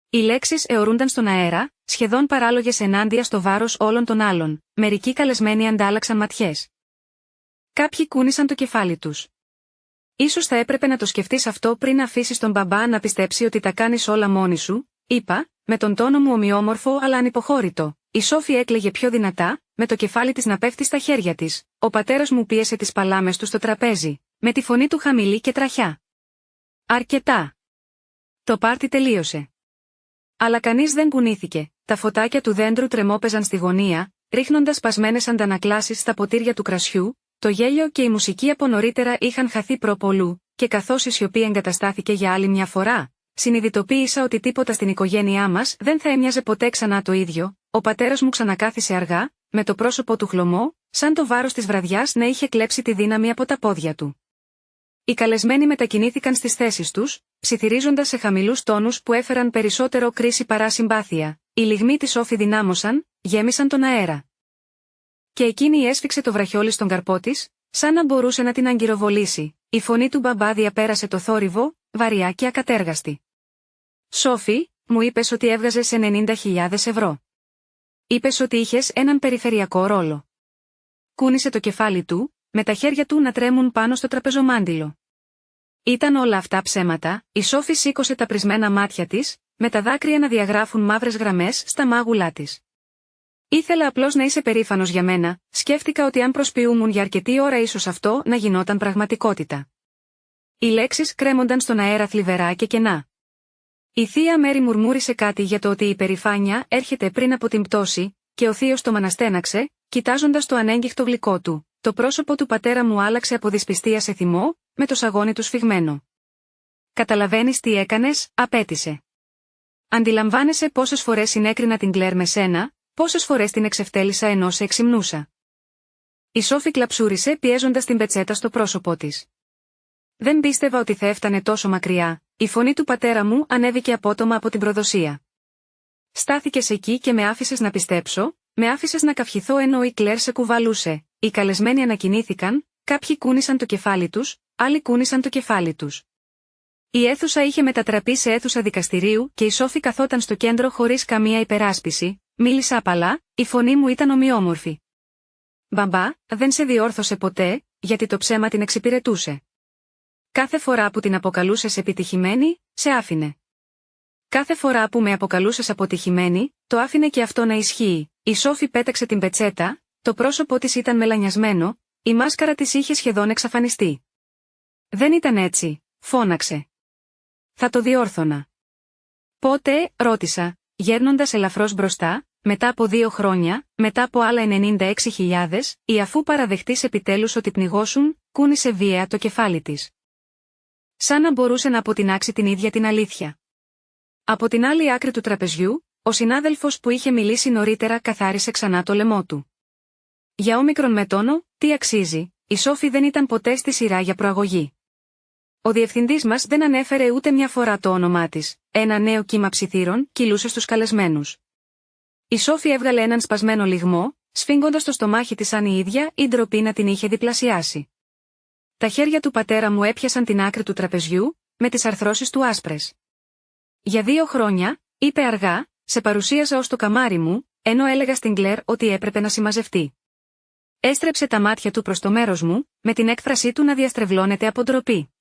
Οι λέξεις αιωρούνταν στον αέρα, σχεδόν παράλογες ενάντια στο βάρος όλων των άλλων. Μερικοί καλεσμένοι αντάλλαξαν ματιές. Κάποιοι κούνησαν το κεφάλι τους. Ίσως θα έπρεπε να το σκεφτείς αυτό πριν αφήσεις τον μπαμπά να πιστέψει ότι τα κάνεις όλα μόνη σου, είπα, με τον τόνο μου ομοιόμορφο αλλά ανυποχώρητο. Η Σόφη έκλαιγε πιο δυνατά, με το κεφάλι της να πέφτει στα χέρια της. Ο πατέρας μου πίεσε τις παλάμες του στο τραπέζι, με τη φωνή του χαμηλή και τραχιά. Αρκετά. Το πάρτι τελείωσε. Αλλά κανείς δεν κουνήθηκε, τα φωτάκια του δέντρου τρεμόπαιζαν στη γωνία, ρίχνοντας σπασμένες αντανακλάσεις στα ποτήρια του κρασιού, το γέλιο και η μουσική από νωρίτερα είχαν χαθεί προπολού, και καθώς η σιωπή εγκαταστάθηκε για άλλη μια φορά, συνειδητοποίησα ότι τίποτα στην οικογένειά μας δεν θα έμοιαζε ποτέ ξανά το ίδιο. Ο πατέρας μου ξανακάθισε αργά, με το πρόσωπο του χλωμό, σαν το βάρος της βραδιάς να είχε κλέψει τη δύναμη από τα πόδια του. Οι καλεσμένοι μετακινήθηκαν στις θέσεις τους, ψιθυρίζοντας σε χαμηλούς τόνους που έφεραν περισσότερο κρίση παρά συμπάθεια. Οι λυγμοί της Όφη δυνάμωσαν, γέμισαν τον αέρα. Και εκείνη έσφιξε το βραχιόλι στον καρπό της, σαν να μπορούσε να την αγκυροβολήσει. Η φωνή του μπαμπά διαπέρασε το θόρυβο, βαριά και ακατέργαστη. «Σόφη, μου είπες ότι έβγαζες 90.000 ευρώ. Είπες ότι είχες έναν περιφερειακό ρόλο». Κούνησε το κεφάλι του, με τα χέρια του να τρέμουν πάνω στο τραπεζομάντιλο. Ήταν όλα αυτά ψέματα. Η Σόφη σήκωσε τα πρισμένα μάτια της, με τα δάκρυα να διαγράφουν μαύρες γραμμές στα μάγουλά της. «Ήθελα απλώς να είσαι περήφανος για μένα, σκέφτηκα ότι αν προσποιούμουν για αρκετή ώρα ίσως αυτό να γινόταν πραγματικότητα». Οι λέξεις κρέμονταν στον αέρα θλιβερά και κενά. Η θεία Μέρη μουρμούρισε κάτι για το ότι η περηφάνεια έρχεται πριν από την πτώση, και ο θείος το μαναστέναξε, κοιτάζοντας το ανέγκυχτο γλυκό του. Το πρόσωπο του πατέρα μου άλλαξε από δυσπιστία σε θυμό, με το σαγόνι του σφιγμένο. «Καταλαβαίνεις τι έκανες?» απέτησε. «Αντιλαμβάνεσαι πόσες φορές συνέκρινα την Κλέρ με σένα, πόσες φορές την εξευτέλισα ενώ σε εξυμνούσα?» Η Σόφη κλαψούρισε πιέζοντας την πετσέτα στο πρόσωπό της. «Δεν πίστευα ότι θα έφτανε τόσο μακριά», η φωνή του πατέρα μου ανέβηκε απότομα από την προδοσία. «Στάθηκες εκεί και με άφησες να πιστέψω, με άφησες να καυχηθώ ενώ η Κλέρ σε κουβαλούσε». Οι καλεσμένοι ανακοινήθηκαν, κάποιοι κούνησαν το κεφάλι τους, άλλοι κούνησαν το κεφάλι τους. Η αίθουσα είχε μετατραπεί σε αίθουσα δικαστηρίου και η Σόφη καθόταν στο κέντρο χωρίς καμία υπεράσπιση. Μίλησα απαλά, η φωνή μου ήταν ομοιόμορφη. «Μπαμπά, δεν σε διόρθωσε ποτέ, γιατί το ψέμα την εξυπηρετούσε. Κάθε φορά που την αποκαλούσες επιτυχημένη, σε άφηνε. Κάθε φορά που με αποκαλούσες αποτυχημένη, το άφηνε και αυτό να ισχύει». Η Σόφη πέταξε την πετσέτα, το πρόσωπό της ήταν μελανιασμένο, η μάσκαρα της είχε σχεδόν εξαφανιστεί. «Δεν ήταν έτσι», φώναξε. «Θα το διόρθωνα». «Πότε?» ρώτησα, γέρνοντας ελαφρώς μπροστά, «μετά από 2 χρόνια, μετά από άλλα 96.000, ή αφού παραδεχτείς επιτέλους ότι πνιγώσουν?» Κούνησε βίαια το κεφάλι της. Σαν να μπορούσε να αποτινάξει την ίδια την αλήθεια. Από την άλλη άκρη του τραπεζιού, ο συνάδελφος που είχε μιλήσει νωρίτερα καθάρισε ξανά το λαιμό του. «Για όμικρον με τόνο, τι αξίζει?» Η Σόφη δεν ήταν ποτέ στη σειρά για προαγωγή. Ο διευθυντής μας δεν ανέφερε ούτε μια φορά το όνομά της. Ένα νέο κύμα ψιθύρων κυλούσε στους καλεσμένους. Η Σόφη έβγαλε έναν σπασμένο λυγμό, σφίγγοντας το στομάχι της σαν η ίδια η ντροπή να την είχε διπλασιάσει. Τα χέρια του πατέρα μου έπιασαν την άκρη του τραπεζιού, με τις αρθρώσεις του άσπρες. «Για 2 χρόνια», είπε αργά, «σε παρουσίαζα ως το καμάρι μου, ενώ έλεγα στην Κλέρ ότι έπρεπε να συμμαζευτεί». Έστρεψε τα μάτια του προς το μέρος μου, με την έκφρασή του να διαστρεβλώνεται από ντροπή.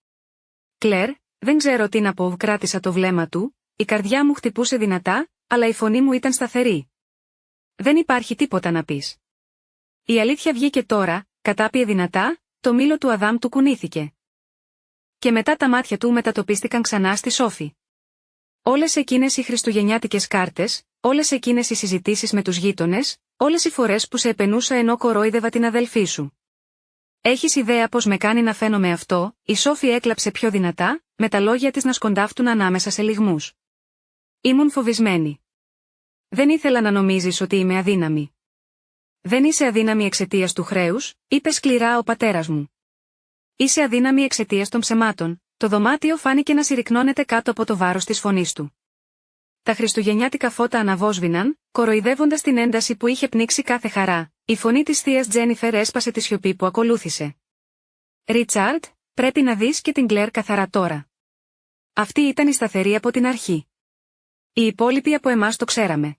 «Κλέρ, δεν ξέρω τι να πω», κράτησα το βλέμμα του, η καρδιά μου χτυπούσε δυνατά, αλλά η φωνή μου ήταν σταθερή. «Δεν υπάρχει τίποτα να πεις». Η αλήθεια βγήκε τώρα, κατάπιε δυνατά, το μήλο του Αδάμ του κουνήθηκε. Και μετά τα μάτια του μετατοπίστηκαν ξανά στη Σόφη. Όλες εκείνες οι χριστουγεννιάτικες κάρτες, όλες εκείνες οι συζητήσεις με τους γείτονες, όλες οι φορές που σε επενούσα ενώ κορόιδευα την αδελφή σου. «Έχεις ιδέα πώς με κάνει να φαίνομαι αυτό?» Η Σόφη έκλαψε πιο δυνατά, με τα λόγια της να σκοντάφτουν ανάμεσα σε λυγμούς. «Ήμουν φοβισμένη. Δεν ήθελα να νομίζεις ότι είμαι αδύναμη». «Δεν είσαι αδύναμη εξαιτίας του χρέους», είπε σκληρά ο πατέρας μου. «Είσαι αδύναμη εξαιτίας των ψεμάτων». Το δωμάτιο φάνηκε να συρρυκνώνεται κάτω από το βάρος της φωνής του. Τα χριστουγεννιάτικα φώτα αναβόσβηναν, κοροϊδεύοντας την ένταση που είχε πνίξει κάθε χαρά. Η φωνή της θείας Τζένιφερ έσπασε τη σιωπή που ακολούθησε. «Ρίτσαρντ, πρέπει να δεις και την Κλέρ καθαρά τώρα. Αυτή ήταν η σταθερή από την αρχή. Οι υπόλοιποι από εμάς το ξέραμε.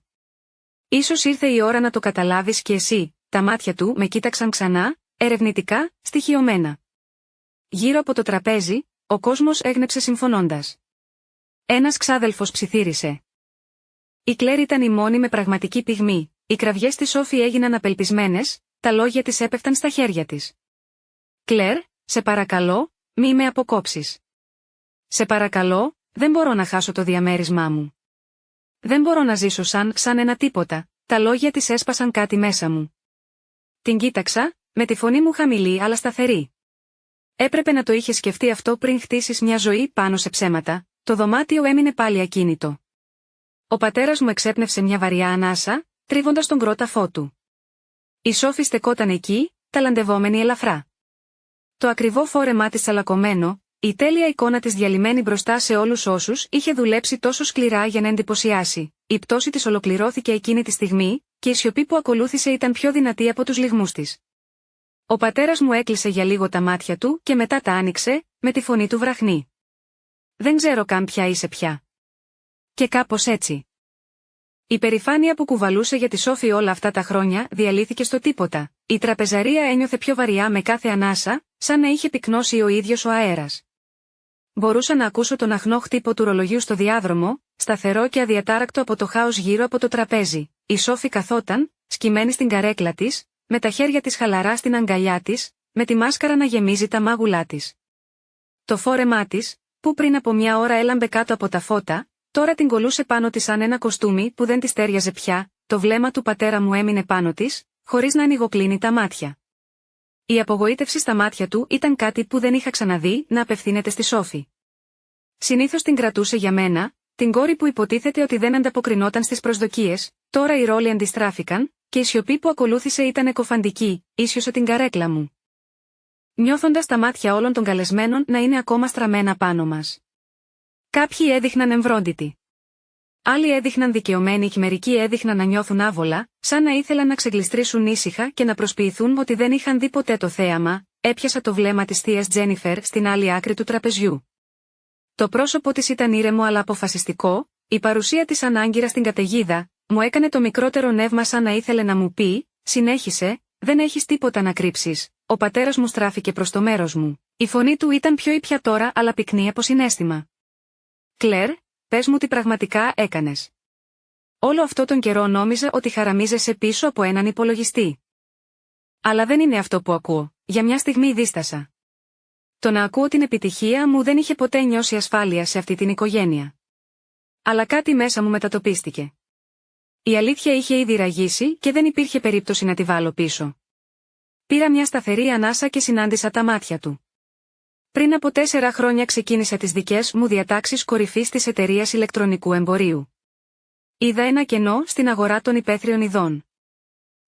Ίσως ήρθε η ώρα να το καταλάβεις και εσύ». Τα μάτια του με κοίταξαν ξανά, ερευνητικά, στοιχειωμένα. Γύρω από το τραπέζι, ο κόσμος έγνεψε συμφωνώντας. Ένας ξάδελφος ψιθύρισε. Η Κλέρ ήταν η μόνη με πραγματική πυγμή. Οι κραυγές της Σόφη έγιναν απελπισμένες, τα λόγια της έπεφταν στα χέρια της. «Κλέρ, σε παρακαλώ, μη με αποκόψεις. Σε παρακαλώ, δεν μπορώ να χάσω το διαμέρισμά μου. Δεν μπορώ να ζήσω σαν ένα τίποτα, τα λόγια της έσπασαν κάτι μέσα μου. Την κοίταξα, με τη φωνή μου χαμηλή αλλά σταθερή. Έπρεπε να το είχε σκεφτεί αυτό πριν χτίσεις μια ζωή πάνω σε ψέματα, το δωμάτιο έμεινε πάλι ακίνητο. Ο πατέρας μου εξέπνευσε μια βαριά ανάσα, τρίβοντας τον κρόταφό του. Η Σόφη στεκόταν εκεί, ταλαντευόμενη ελαφρά. Το ακριβό φόρεμά της τσαλακωμένο, η τέλεια εικόνα της διαλυμένη μπροστά σε όλους όσους είχε δουλέψει τόσο σκληρά για να εντυπωσιάσει. Η πτώση της ολοκληρώθηκε εκείνη τη στιγμή, και η σιωπή που ακολούθησε ήταν πιο δυνατή από τους λυγμούς της. Ο πατέρας μου έκλεισε για λίγο τα μάτια του και μετά τα άνοιξε, με τη φωνή του βραχνή. «Δεν ξέρω καν ποια είσαι πια». Και κάπως έτσι. Η περηφάνεια που κουβαλούσε για τη Σόφη όλα αυτά τα χρόνια διαλύθηκε στο τίποτα. Η τραπεζαρία ένιωθε πιο βαριά με κάθε ανάσα, σαν να είχε πυκνώσει ο ίδιος ο αέρας. Μπορούσα να ακούσω τον αχνό χτύπο του ρολογιού στο διάδρομο, σταθερό και αδιατάρακτο από το χάος γύρω από το τραπέζι. Η Σόφη καθόταν, σκυμμένη στην καρέκλα της, με τα χέρια της χαλαρά στην αγκαλιά της, με τη μάσκαρα να γεμίζει τα μάγουλά της. Το φόρεμά της, που πριν από μια ώρα έλαμπε κάτω από τα φώτα, τώρα την κολούσε πάνω της σαν ένα κοστούμι που δεν της τέριαζε πια, το βλέμμα του πατέρα μου έμεινε πάνω της, χωρίς να ανοιγοκλίνει τα μάτια. Η απογοήτευση στα μάτια του ήταν κάτι που δεν είχα ξαναδεί να απευθύνεται στη Σόφη. Συνήθως την κρατούσε για μένα, την κόρη που υποτίθεται ότι δεν ανταποκρινόταν στις προσδοκίες, τώρα οι ρόλοι αντιστράφηκαν, και η σιωπή που ακολούθησε ήταν εκοφαντική, ίσιοσε την καρέκλα μου. Νιώθοντας τα μάτια όλων των καλεσμένων να είναι ακόμα στραμμένα πάνω μας. Κάποιοι έδειχναν εμβρόντιτοι. Άλλοι έδειχναν δικαιωμένοι και μερικοί έδειχναν να νιώθουν άβολα, σαν να ήθελαν να ξεγλιστρήσουν ήσυχα και να προσποιηθούν ότι δεν είχαν δει ποτέ το θέαμα. Έπιασα το βλέμμα της θείας Τζένιφερ στην άλλη άκρη του τραπεζιού. Το πρόσωπο της ήταν ήρεμο αλλά αποφασιστικό, η παρουσία της ανάγκυρα στην καταιγίδα, μου έκανε το μικρότερο νεύμα σαν να ήθελε να μου πει, συνέχισε, δεν έχεις τίποτα να κρύψεις. Ο πατέρας μου στράφηκε προς το μέρος μου. Η φωνή του ήταν πιο ήπια τώρα αλλά πυκνή από συναίσθημα. «Κλέρ, πες μου τι πραγματικά έκανες». Όλο αυτό τον καιρό νόμιζα ότι χαραμίζεσαι πίσω από έναν υπολογιστή. Αλλά δεν είναι αυτό που ακούω, για μια στιγμή δίστασα. Το να ακούω την επιτυχία μου δεν είχε ποτέ νιώσει ασφάλεια σε αυτή την οικογένεια. Αλλά κάτι μέσα μου μετατοπίστηκε. Η αλήθεια είχε ήδη ραγίσει και δεν υπήρχε περίπτωση να τη βάλω πίσω. Πήρα μια σταθερή ανάσα και συνάντησα τα μάτια του. Πριν από 4 χρόνια ξεκίνησα τις δικές μου διατάξεις κορυφής της εταιρείας ηλεκτρονικού εμπορίου. Είδα ένα κενό στην αγορά των υπαίθριων ειδών.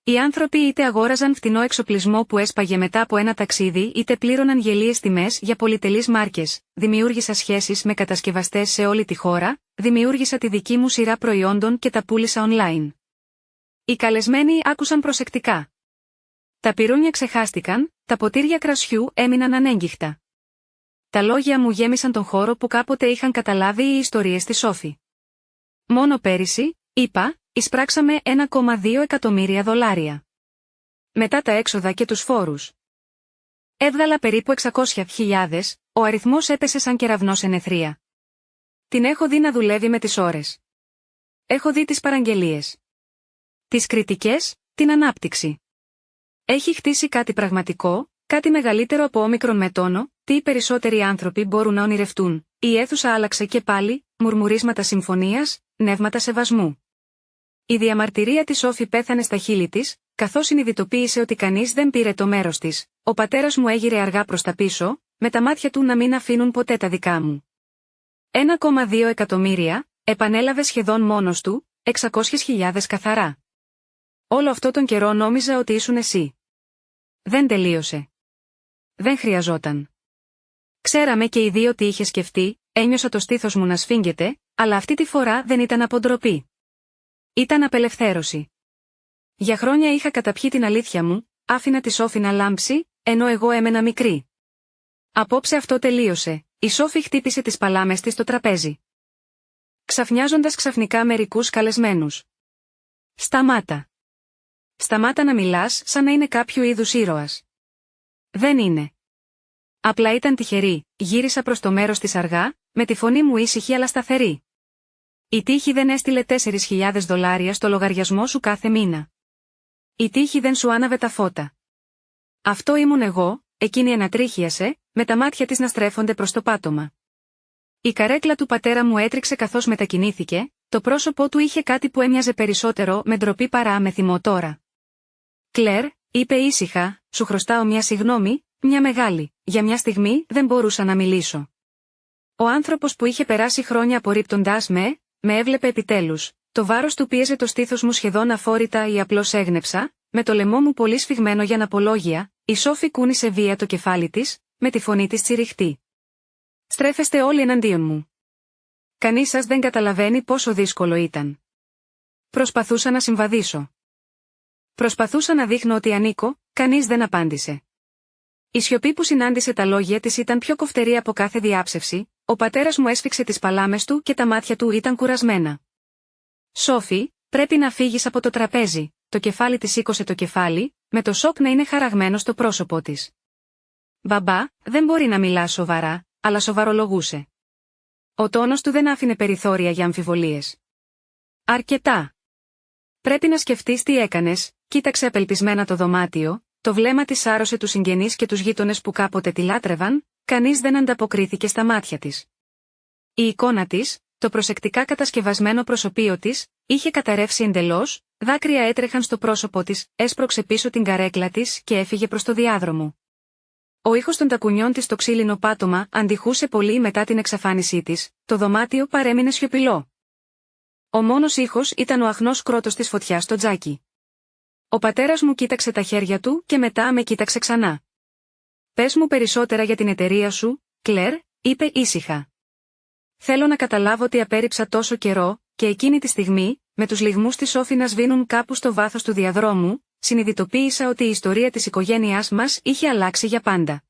Οι άνθρωποι είτε αγόραζαν φτηνό εξοπλισμό που έσπαγε μετά από ένα ταξίδι είτε πλήρωναν γελίες τιμές για πολυτελείς μάρκες. Δημιούργησα σχέσεις με κατασκευαστές σε όλη τη χώρα, δημιούργησα τη δική μου σειρά προϊόντων και τα πούλησα online. Οι καλεσμένοι άκουσαν προσεκτικά. Τα πυρούνια ξεχάστηκαν, τα ποτήρια κρασιού έμειναν ανέγγιχτα. Τα λόγια μου γέμισαν τον χώρο που κάποτε είχαν καταλάβει οι ιστορίες της Σόφη. Μόνο πέρυσι, είπα, εισπράξαμε $1,2 εκατομμύρια. Μετά τα έξοδα και τους φόρους. Έβγαλα περίπου 600.000, ο αριθμός έπεσε σαν κεραυνός εν αιθρία. Την έχω δει να δουλεύει με τις ώρες. Έχω δει τις παραγγελίες. Τις κριτικές, την ανάπτυξη. Έχει χτίσει κάτι πραγματικό, κάτι μεγαλύτερο από όμικρον με τόνο, τι οι περισσότεροι άνθρωποι μπορούν να ονειρευτούν. Η αίθουσα άλλαξε και πάλι, μουρμουρίσματα συμφωνίας, νεύματα σεβασμού. Η διαμαρτυρία της Σόφη πέθανε στα χείλη της, καθώς συνειδητοποίησε ότι κανείς δεν πήρε το μέρος της. Ο πατέρας μου έγειρε αργά προς τα πίσω, με τα μάτια του να μην αφήνουν ποτέ τα δικά μου. 1,2 εκατομμύρια, επανέλαβε σχεδόν μόνος του, 600.000 καθαρά. Όλο αυτό τον καιρό νόμιζα ότι ήσουν εσύ. Δεν τελείωσε. Δεν χρειαζόταν. Ξέραμε και οι δύο τι είχε σκεφτεί, ένιωσα το στήθος μου να σφίγγεται, αλλά αυτή τη φορά δεν ήταν από ντροπή. Ήταν απελευθέρωση. Για χρόνια είχα καταπιεί την αλήθεια μου, άφηνα τη Σόφη να λάμψει, ενώ εγώ έμενα μικρή. Απόψε αυτό τελείωσε, η Σόφη χτύπησε τις παλάμες της στο τραπέζι. Ξαφνιάζοντας ξαφνικά μερικούς καλεσμένους. Σταμάτα. Σταμάτα να μιλάς σαν να είναι κάποιο είδους ήρωας. Δεν είναι. Απλά ήταν τυχερή, γύρισα προς το μέρος της αργά, με τη φωνή μου ήσυχη αλλά σταθερή. Η τύχη δεν έστειλε $4.000 στο λογαριασμό σου κάθε μήνα. Η τύχη δεν σου άναβε τα φώτα. Αυτό ήμουν εγώ, εκείνη ανατρίχιασε, με τα μάτια της να στρέφονται προς το πάτωμα. Η καρέκλα του πατέρα μου έτριξε καθώς μετακινήθηκε, το πρόσωπό του είχε κάτι που έμοιαζε περισσότερο με ντροπή παρά με θυμό τώρα. «Κλέρ», είπε ήσυχα, «σου χρωστάω μια συγγνώμη, μια μεγάλη, για μια στιγμή δεν μπορούσα να μιλήσω». Ο άνθρωπος που είχε περάσει χρόνια απορρίπτοντας με έβλεπε επιτέλους. Το βάρος του πίεζε το στήθος μου σχεδόν αφόρητα ή απλώς έγνεψα, με το λαιμό μου πολύ σφιγμένο για αναπολόγια, η Σόφη κούνησε βία το κεφάλι της, με τη φωνή της τσιριχτή. «Στρέφεστε όλοι εναντίον μου. Κανείς σας δεν καταλαβαίνει πόσο δύσκολο ήταν. Προσπαθούσα να συμβαδίσω. Προσπαθούσα να δείχνω ότι ανήκω, κανείς δεν απάντησε». Η σιωπή που συνάντησε τα λόγια της ήταν πιο κοφτερή από κάθε διάψευση, ο πατέρας μου έσφιξε τις παλάμες του και τα μάτια του ήταν κουρασμένα. «Σόφη, πρέπει να φύγεις από το τραπέζι», το κεφάλι της σήκωσε το κεφάλι, με το σοκ να είναι χαραγμένο στο πρόσωπό της. «Μπαμπά, δεν μπορεί να μιλά σοβαρά», αλλά σοβαρολογούσε. Ο τόνος του δεν άφηνε περιθώρια για αμφιβολίες. «Αρκετά. Πρέπει να σκεφτείς τι έκανες», κοίταξε απελπισμένα το δωμάτιο, το βλέμμα της σάρωσε τους συγγενείς και τους γείτονες που κάποτε τη λάτρευαν, κανείς δεν ανταποκρίθηκε στα μάτια της. Η εικόνα της, το προσεκτικά κατασκευασμένο προσωπείο της, είχε καταρρεύσει εντελώς, δάκρυα έτρεχαν στο πρόσωπό της, έσπρωξε πίσω την καρέκλα της και έφυγε προς το διάδρομο. Ο ήχος των τακουνιών της στο ξύλινο πάτωμα αντιχούσε πολύ μετά την εξαφάνισή της, το δωμάτιο παρέμεινε σιωπηλό. Ο μόνος ήχος ήταν ο αχνός κρότος της φωτιάς στο τζάκι. Ο πατέρας μου κοίταξε τα χέρια του και μετά με κοίταξε ξανά. «Πες μου περισσότερα για την εταιρεία σου, Κλέρ», είπε ήσυχα. «Θέλω να καταλάβω τι απέρριψα τόσο καιρό», και εκείνη τη στιγμή, με τους λυγμούς της Σόφη να σβήνουν κάπου στο βάθος του διαδρόμου, συνειδητοποίησα ότι η ιστορία της οικογένειάς μας είχε αλλάξει για πάντα.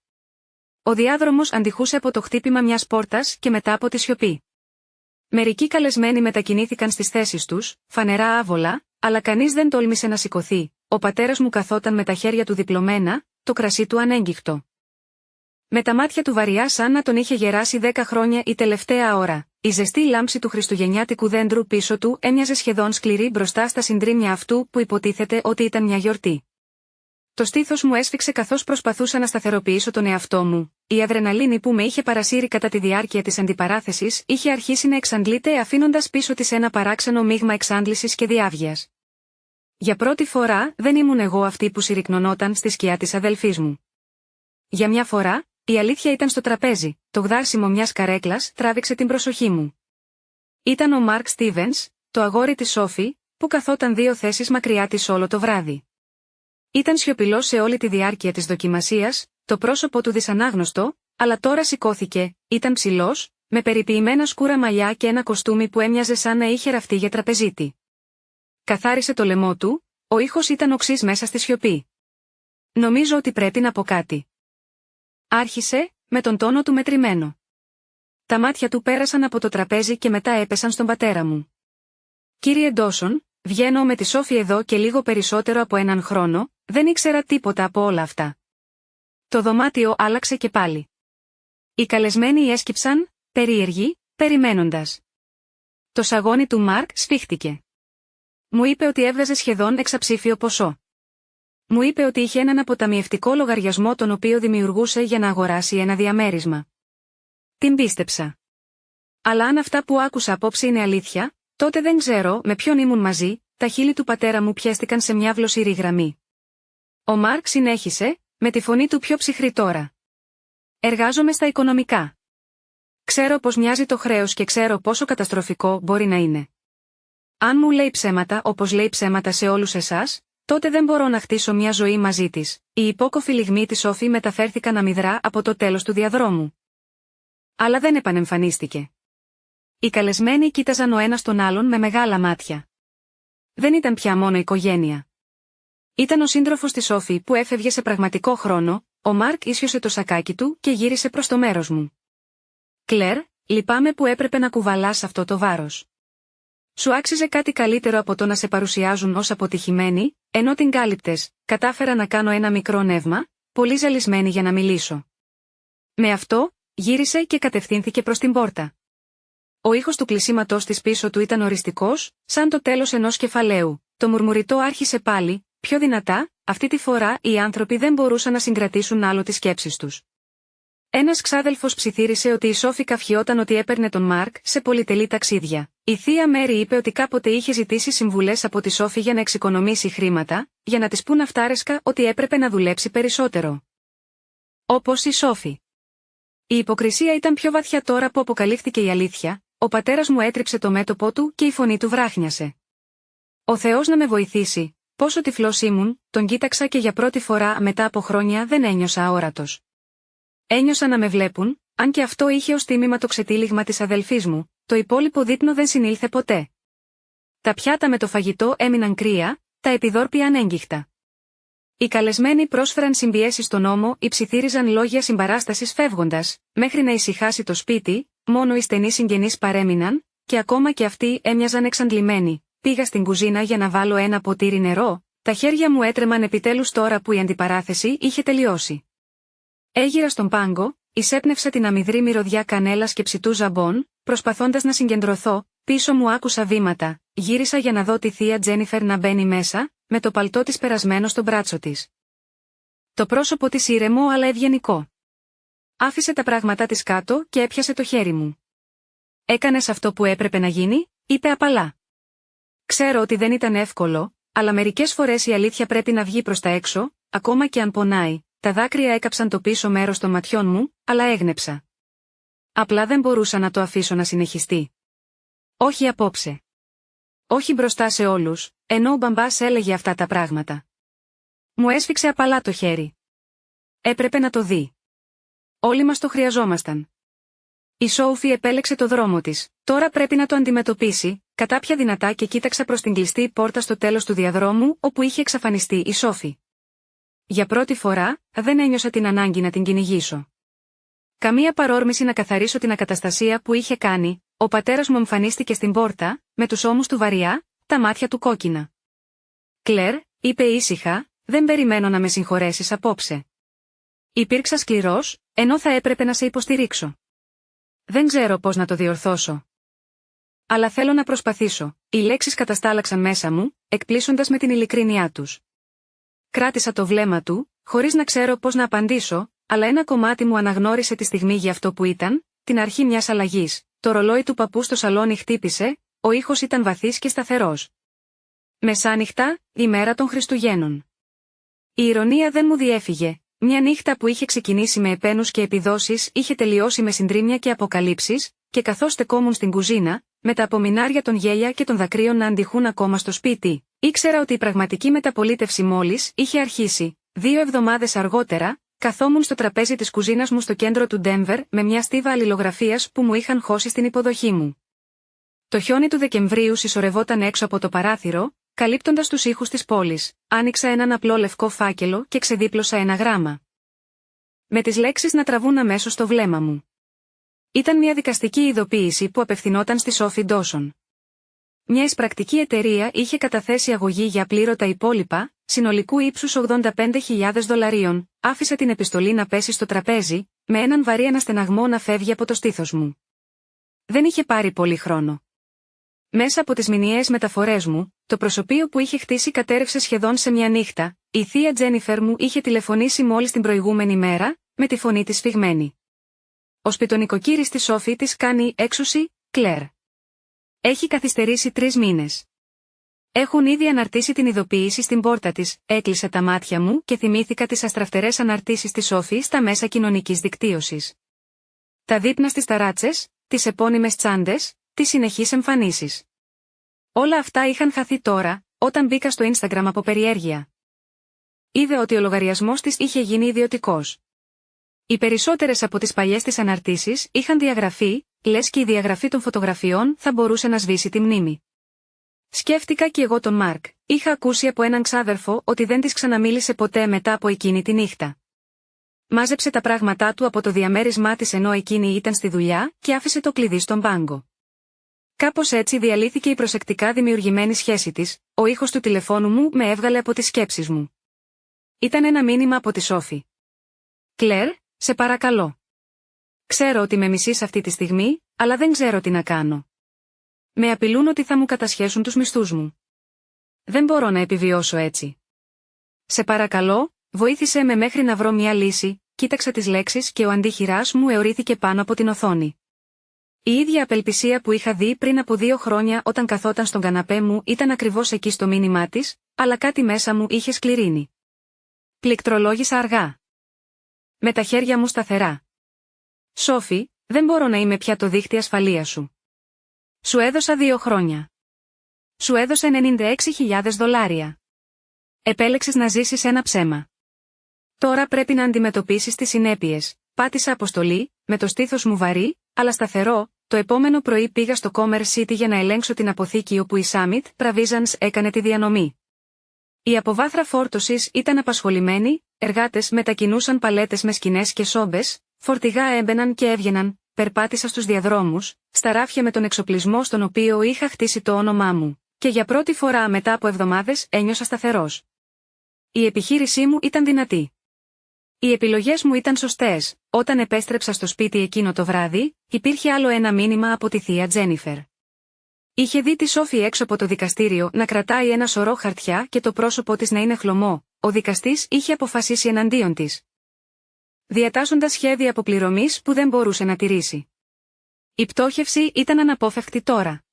Ο διάδρομος αντιχούσε από το χτύπημα μιας πόρτας και μετά από τη σιωπή. Μερικοί καλεσμένοι μετακινήθηκαν στις θέσεις τους, φανερά άβολα, αλλά κανείς δεν τόλμησε να σηκωθεί. Ο πατέρας μου καθόταν με τα χέρια του διπλωμένα, το κρασί του ανέγγιχτο. Με τα μάτια του βαριά σαν να τον είχε γεράσει 10 χρόνια η τελευταία ώρα, η ζεστή λάμψη του χριστουγεννιάτικου δέντρου πίσω του έμοιαζε σχεδόν σκληρή μπροστά στα συντρίμμια αυτού που υποτίθεται ότι ήταν μια γιορτή. Το στήθος μου έσφιξε καθώς προσπαθούσα να σταθεροποιήσω τον εαυτό μου. Η αδρεναλίνη που με είχε παρασύρει κατά τη διάρκεια της αντιπαράθεσης είχε αρχίσει να εξαντλείται αφήνοντας πίσω της ένα παράξενο μείγμα εξάντλησης και διάβγειας. Για πρώτη φορά δεν ήμουν εγώ αυτή που συρρυκνωνόταν στη σκιά της αδελφής μου. Για μια φορά, η αλήθεια ήταν στο τραπέζι, το γδάρσιμο μιας καρέκλας τράβηξε την προσοχή μου. Ήταν ο Μαρκ Στίβενς, το αγόρι της Σόφη, που καθόταν 2 θέσεις μακριά της όλο το βράδυ. Ήταν σιωπηλός σε όλη τη διάρκεια της δοκιμασίας, το πρόσωπο του δυσανάγνωστο, αλλά τώρα σηκώθηκε, ήταν ψηλός, με περιποιημένα σκούρα μαλλιά και ένα κοστούμι που έμοιαζε σαν να είχε ραφτεί για τραπεζίτη. Καθάρισε το λαιμό του, ο ήχος ήταν οξύς μέσα στη σιωπή. «Νομίζω ότι πρέπει να πω κάτι». Άρχισε, με τον τόνο του μετρημένο. Τα μάτια του πέρασαν από το τραπέζι και μετά έπεσαν στον πατέρα μου. «Κύριε Ντόσον, βγαίνω με τη Σόφη εδώ και λίγο περισσότερο από 1 χρόνο, δεν ήξερα τίποτα από όλα αυτά». Το δωμάτιο άλλαξε και πάλι. Οι καλεσμένοι έσκυψαν, περίεργοι, περιμένοντας. Το σαγόνι του Μαρκ σφίχτηκε. Μου είπε ότι έβγαζε σχεδόν εξαψήφιο ποσό. Μου είπε ότι είχε έναν αποταμιευτικό λογαριασμό τον οποίο δημιουργούσε για να αγοράσει ένα διαμέρισμα. Την πίστεψα. Αλλά αν αυτά που άκουσα απόψε είναι αλήθεια, τότε δεν ξέρω με ποιον ήμουν μαζί, τα χείλη του πατέρα μου πιέστηκαν σε μια βλοσίρη γραμμή. Ο Μαρκ συνέχισε, με τη φωνή του πιο ψυχρή τώρα. «Εργάζομαι στα οικονομικά. Ξέρω πως μοιάζει το χρέος και ξέρω πόσο καταστροφικό μπορεί να είναι. Αν μου λέει ψέματα όπως λέει ψέματα σε όλους εσάς, τότε δεν μπορώ να χτίσω μια ζωή μαζί της». Οι υπόκοφοι λυγμοί της Σόφη μεταφέρθηκαν αμυδρά από το τέλος του διαδρόμου. Αλλά δεν επανεμφανίστηκε. Οι καλεσμένοι κοίταζαν ο ένας τον άλλον με μεγάλα μάτια. Δεν ήταν πια μόνο οικογένεια. Ήταν ο σύντροφος της Σόφη που έφευγε σε πραγματικό χρόνο. Ο Μαρκ ίσιοσε το σακάκι του και γύρισε προς το μέρος μου. «Κλέρ, λυπάμαι που έπρεπε να κουβαλάς αυτό το βάρος. Σου άξιζε κάτι καλύτερο από το να σε παρουσιάζουν ως αποτυχημένη, ενώ την κάλυπτες». Κατάφερα να κάνω ένα μικρό νεύμα, πολύ ζαλισμένη για να μιλήσω. Με αυτό, γύρισε και κατευθύνθηκε προς την πόρτα. Ο ήχος του κλεισίματος της πίσω του ήταν οριστικός, σαν το τέλος ενός κεφαλαίου. Το μουρμουριτό άρχισε πάλι, πιο δυνατά. Αυτή τη φορά οι άνθρωποι δεν μπορούσαν να συγκρατήσουν άλλο τις σκέψεις τους. Ένας ξάδελφος ψιθύρισε ότι η Σόφη καυχιόταν ότι έπαιρνε τον Μάρκ σε πολυτελή ταξίδια. Η θεία Μέρι είπε ότι κάποτε είχε ζητήσει συμβουλές από τη Σόφη για να εξοικονομήσει χρήματα, για να της πουν αυτάρεσκα ότι έπρεπε να δουλέψει περισσότερο. Όπως η Σόφη. Η υποκρισία ήταν πιο βαθιά τώρα που αποκαλύφθηκε η αλήθεια, ο πατέρας μου έτριψε το μέτωπό του και η φωνή του βράχνιασε. Ο Θεός να με βοηθήσει, πόσο τυφλός ήμουν, τον κοίταξα και για πρώτη φορά μετά από χρόνια δεν ένιωσα αόρατος. Ένιωσα να με βλέπουν, αν και αυτό είχε ως τίμημα το ξετύλιγμα της αδελφής μου, το υπόλοιπο δείπνο δεν συνήλθε ποτέ. Τα πιάτα με το φαγητό έμειναν κρύα, τα επιδόρπια ανέγγιχτα. Οι καλεσμένοι πρόσφεραν συμπιέσεις στον ώμο ή ψιθύριζαν λόγια συμπαράστασης φεύγοντας, μέχρι να ησυχάσει το σπίτι, μόνο οι στενοί συγγενείς παρέμειναν, και ακόμα και αυτοί έμοιαζαν εξαντλημένοι. Πήγα στην κουζίνα για να βάλω ένα ποτήρι νερό, τα χέρια μου έτρεμαν επιτέλους τώρα που η αντιπαράθεση είχε τελειώσει. Έγιρα στον πάγκο, εισέπνευσα την αμυδρή μυρωδιά κανέλας και ψητού ζαμπόν, προσπαθώντας να συγκεντρωθώ, πίσω μου άκουσα βήματα, γύρισα για να δω τη θεία Τζένιφερ να μπαίνει μέσα, με το παλτό της περασμένο στο μπράτσο της. Το πρόσωπο της ήρεμο αλλά ευγενικό. Άφησε τα πράγματά της κάτω και έπιασε το χέρι μου. «Έκανες αυτό που έπρεπε να γίνει», είπε απαλά. «Ξέρω ότι δεν ήταν εύκολο, αλλά μερικές φορές η αλήθεια πρέπει να βγει προς τα έξω, ακόμα και αν πονάει». Τα δάκρυα έκαψαν το πίσω μέρος των ματιών μου, αλλά έγνεψα. Απλά δεν μπορούσα να το αφήσω να συνεχιστεί. Όχι απόψε. Όχι μπροστά σε όλους, ενώ ο μπαμπάς έλεγε αυτά τα πράγματα. Μου έσφιξε απαλά το χέρι. Έπρεπε να το δει. Όλοι μας το χρειαζόμασταν. Η Σόφη επέλεξε το δρόμο της, τώρα πρέπει να το αντιμετωπίσει, κατάπια δυνατά και κοίταξα προς την κλειστή πόρτα στο τέλος του διαδρόμου όπου είχε εξαφανιστεί η Σόφη. Για πρώτη φορά, δεν ένιωσα την ανάγκη να την κυνηγήσω. Καμία παρόρμηση να καθαρίσω την ακαταστασία που είχε κάνει, ο πατέρας μου εμφανίστηκε στην πόρτα, με τους ώμους του βαριά, τα μάτια του κόκκινα. «Κλέρ», είπε ήσυχα, «δεν περιμένω να με συγχωρέσεις απόψε. Υπήρξα σκληρός, ενώ θα έπρεπε να σε υποστηρίξω. Δεν ξέρω πώς να το διορθώσω. Αλλά θέλω να προσπαθήσω». Οι λέξεις καταστάλαξαν μέσα μου, εκπλήσοντας με την ειλικρίνειά τους. Κράτησα το βλέμμα του, χωρίς να ξέρω πώς να απαντήσω, αλλά ένα κομμάτι μου αναγνώρισε τη στιγμή για αυτό που ήταν, την αρχή μιας αλλαγής. Το ρολόι του παππού στο σαλόνι χτύπησε, ο ήχος ήταν βαθύς και σταθερός. Μεσάνυχτα, η μέρα των Χριστουγέννων. Η ηρωνία δεν μου διέφυγε. Μια νύχτα που είχε ξεκινήσει με επένους και επιδόσεις είχε τελειώσει με συντρίμμια και αποκαλύψεις, και καθώς στεκόμουν στην κουζίνα, με τα απομεινάρια των γέλια και των δακρύων να αντιχούν ακόμα στο σπίτι, ήξερα ότι η πραγματική μεταπολίτευση μόλις είχε αρχίσει. 2 εβδομάδες αργότερα, καθόμουν στο τραπέζι της κουζίνας μου στο κέντρο του Ντένβερ με μια στίβα αλληλογραφίας που μου είχαν χώσει στην υποδοχή μου. Το χιόνι του Δεκεμβρίου συσσωρευόταν έξω από το παράθυρο, καλύπτοντας τους ήχους της πόλης. Άνοιξα έναν απλό λευκό φάκελο και ξεδίπλωσα ένα γράμμα. Με τις λέξεις να τραβούν αμέσως στο βλέμμα μου. Ήταν μια δικαστική ειδοποίηση που απευθυνόταν στη Σόφη Ντόσον. Μια εισπρακτική εταιρεία είχε καταθέσει αγωγή για απλήρωτα υπόλοιπα, συνολικού ύψους $85,000. Άφησα την επιστολή να πέσει στο τραπέζι, με έναν βαρύ αναστεναγμό να φεύγει από το στήθος μου. Δεν είχε πάρει πολύ χρόνο. Μέσα από τις μηνιαίες μεταφορές μου, το προσωπείο που είχε χτίσει κατέρευσε σχεδόν σε μια νύχτα. Η θεία Τζένιφερ μου είχε τηλεφωνήσει μόλις την προηγούμενη μέρα, με τη φωνή της σφιγμένη. Ο σπιτονικοκύρης της Σόφη της κάνει έξωση, Κλέρ. Έχει καθυστερήσει 3 μήνες. Έχουν ήδη αναρτήσει την ειδοποίηση στην πόρτα της. Έκλεισα τα μάτια μου και θυμήθηκα τις αστραφτερές αναρτήσεις της Σόφη στα μέσα κοινωνικής δικτύωσης. Τα δείπνα στις ταράτσες, τις επώνυμες τσάντες, τις συνεχείς εμφανίσεις. Όλα αυτά είχαν χαθεί τώρα, όταν μπήκα στο Instagram από περιέργεια. Είδε ότι ο λογαριασμός της είχε γίνει ιδιωτικός. Οι περισσότερες από τις παλιές της αναρτήσεις είχαν διαγραφεί, λες και η διαγραφή των φωτογραφιών θα μπορούσε να σβήσει τη μνήμη. Σκέφτηκα κι εγώ τον Μάρκ. Είχα ακούσει από έναν ξάδερφο ότι δεν της ξαναμίλησε ποτέ μετά από εκείνη τη νύχτα. Μάζεψε τα πράγματά του από το διαμέρισμά της ενώ εκείνη ήταν στη δουλειά και άφησε το κλειδί στον πάγκο. Κάπως έτσι διαλύθηκε η προσεκτικά δημιουργημένη σχέση της, ο ήχος του τηλεφώνου μου με έβγαλε από τις σκέψεις μου. Ήταν ένα μήνυμα από τη Σόφη. «Κλέρ, σε παρακαλώ. Ξέρω ότι με μισείς αυτή τη στιγμή, αλλά δεν ξέρω τι να κάνω. Με απειλούν ότι θα μου κατασχέσουν τους μισθούς μου. Δεν μπορώ να επιβιώσω έτσι. Σε παρακαλώ, βοήθησέ με μέχρι να βρω μια λύση, κοίταξα τις λέξεις και ο αντίχειράς μου αιωρήθηκε πάνω από την οθόνη. Η ίδια απελπισία που είχα δει πριν από 2 χρόνια όταν καθόταν στον καναπέ μου ήταν ακριβώς εκεί στο μήνυμά της, αλλά κάτι μέσα μου είχε σκληρύνει. Πληκτρολόγησα αργά. Με τα χέρια μου σταθερά. Σόφι, δεν μπορώ να είμαι πια το δίχτυ ασφαλείας σου. Σου έδωσα 2 χρόνια. Σου έδωσα $96,000. Επέλεξες να ζήσεις ένα ψέμα. Τώρα πρέπει να αντιμετωπίσεις τις συνέπειες. Πάτησα αποστολή, με το στήθος μου βαρύ, αλλά σταθερό. Το επόμενο πρωί πήγα στο Commerce City για να ελέγξω την αποθήκη όπου η Summit Provisions έκανε τη διανομή. Η αποβάθρα φόρτωσης ήταν απασχολημένη, εργάτες μετακινούσαν παλέτες με σκηνές και σόμπες, φορτηγά έμπαιναν και έβγαιναν, περπάτησα στους διαδρόμους, στα ράφια με τον εξοπλισμό στον οποίο είχα χτίσει το όνομά μου, και για πρώτη φορά μετά από εβδομάδες ένιωσα σταθερός. Η επιχείρησή μου ήταν δυνατή. Οι επιλογές μου ήταν σωστές. Όταν επέστρεψα στο σπίτι εκείνο το βράδυ, υπήρχε άλλο ένα μήνυμα από τη θεία Τζένιφερ. Είχε δει τη Σόφι έξω από το δικαστήριο να κρατάει ένα σωρό χαρτιά και το πρόσωπό της να είναι χλωμό. Ο δικαστής είχε αποφασίσει εναντίον της, διατάσσοντας σχέδια αποπληρωμής που δεν μπορούσε να τηρήσει. Η πτώχευση ήταν αναπόφευκτη τώρα.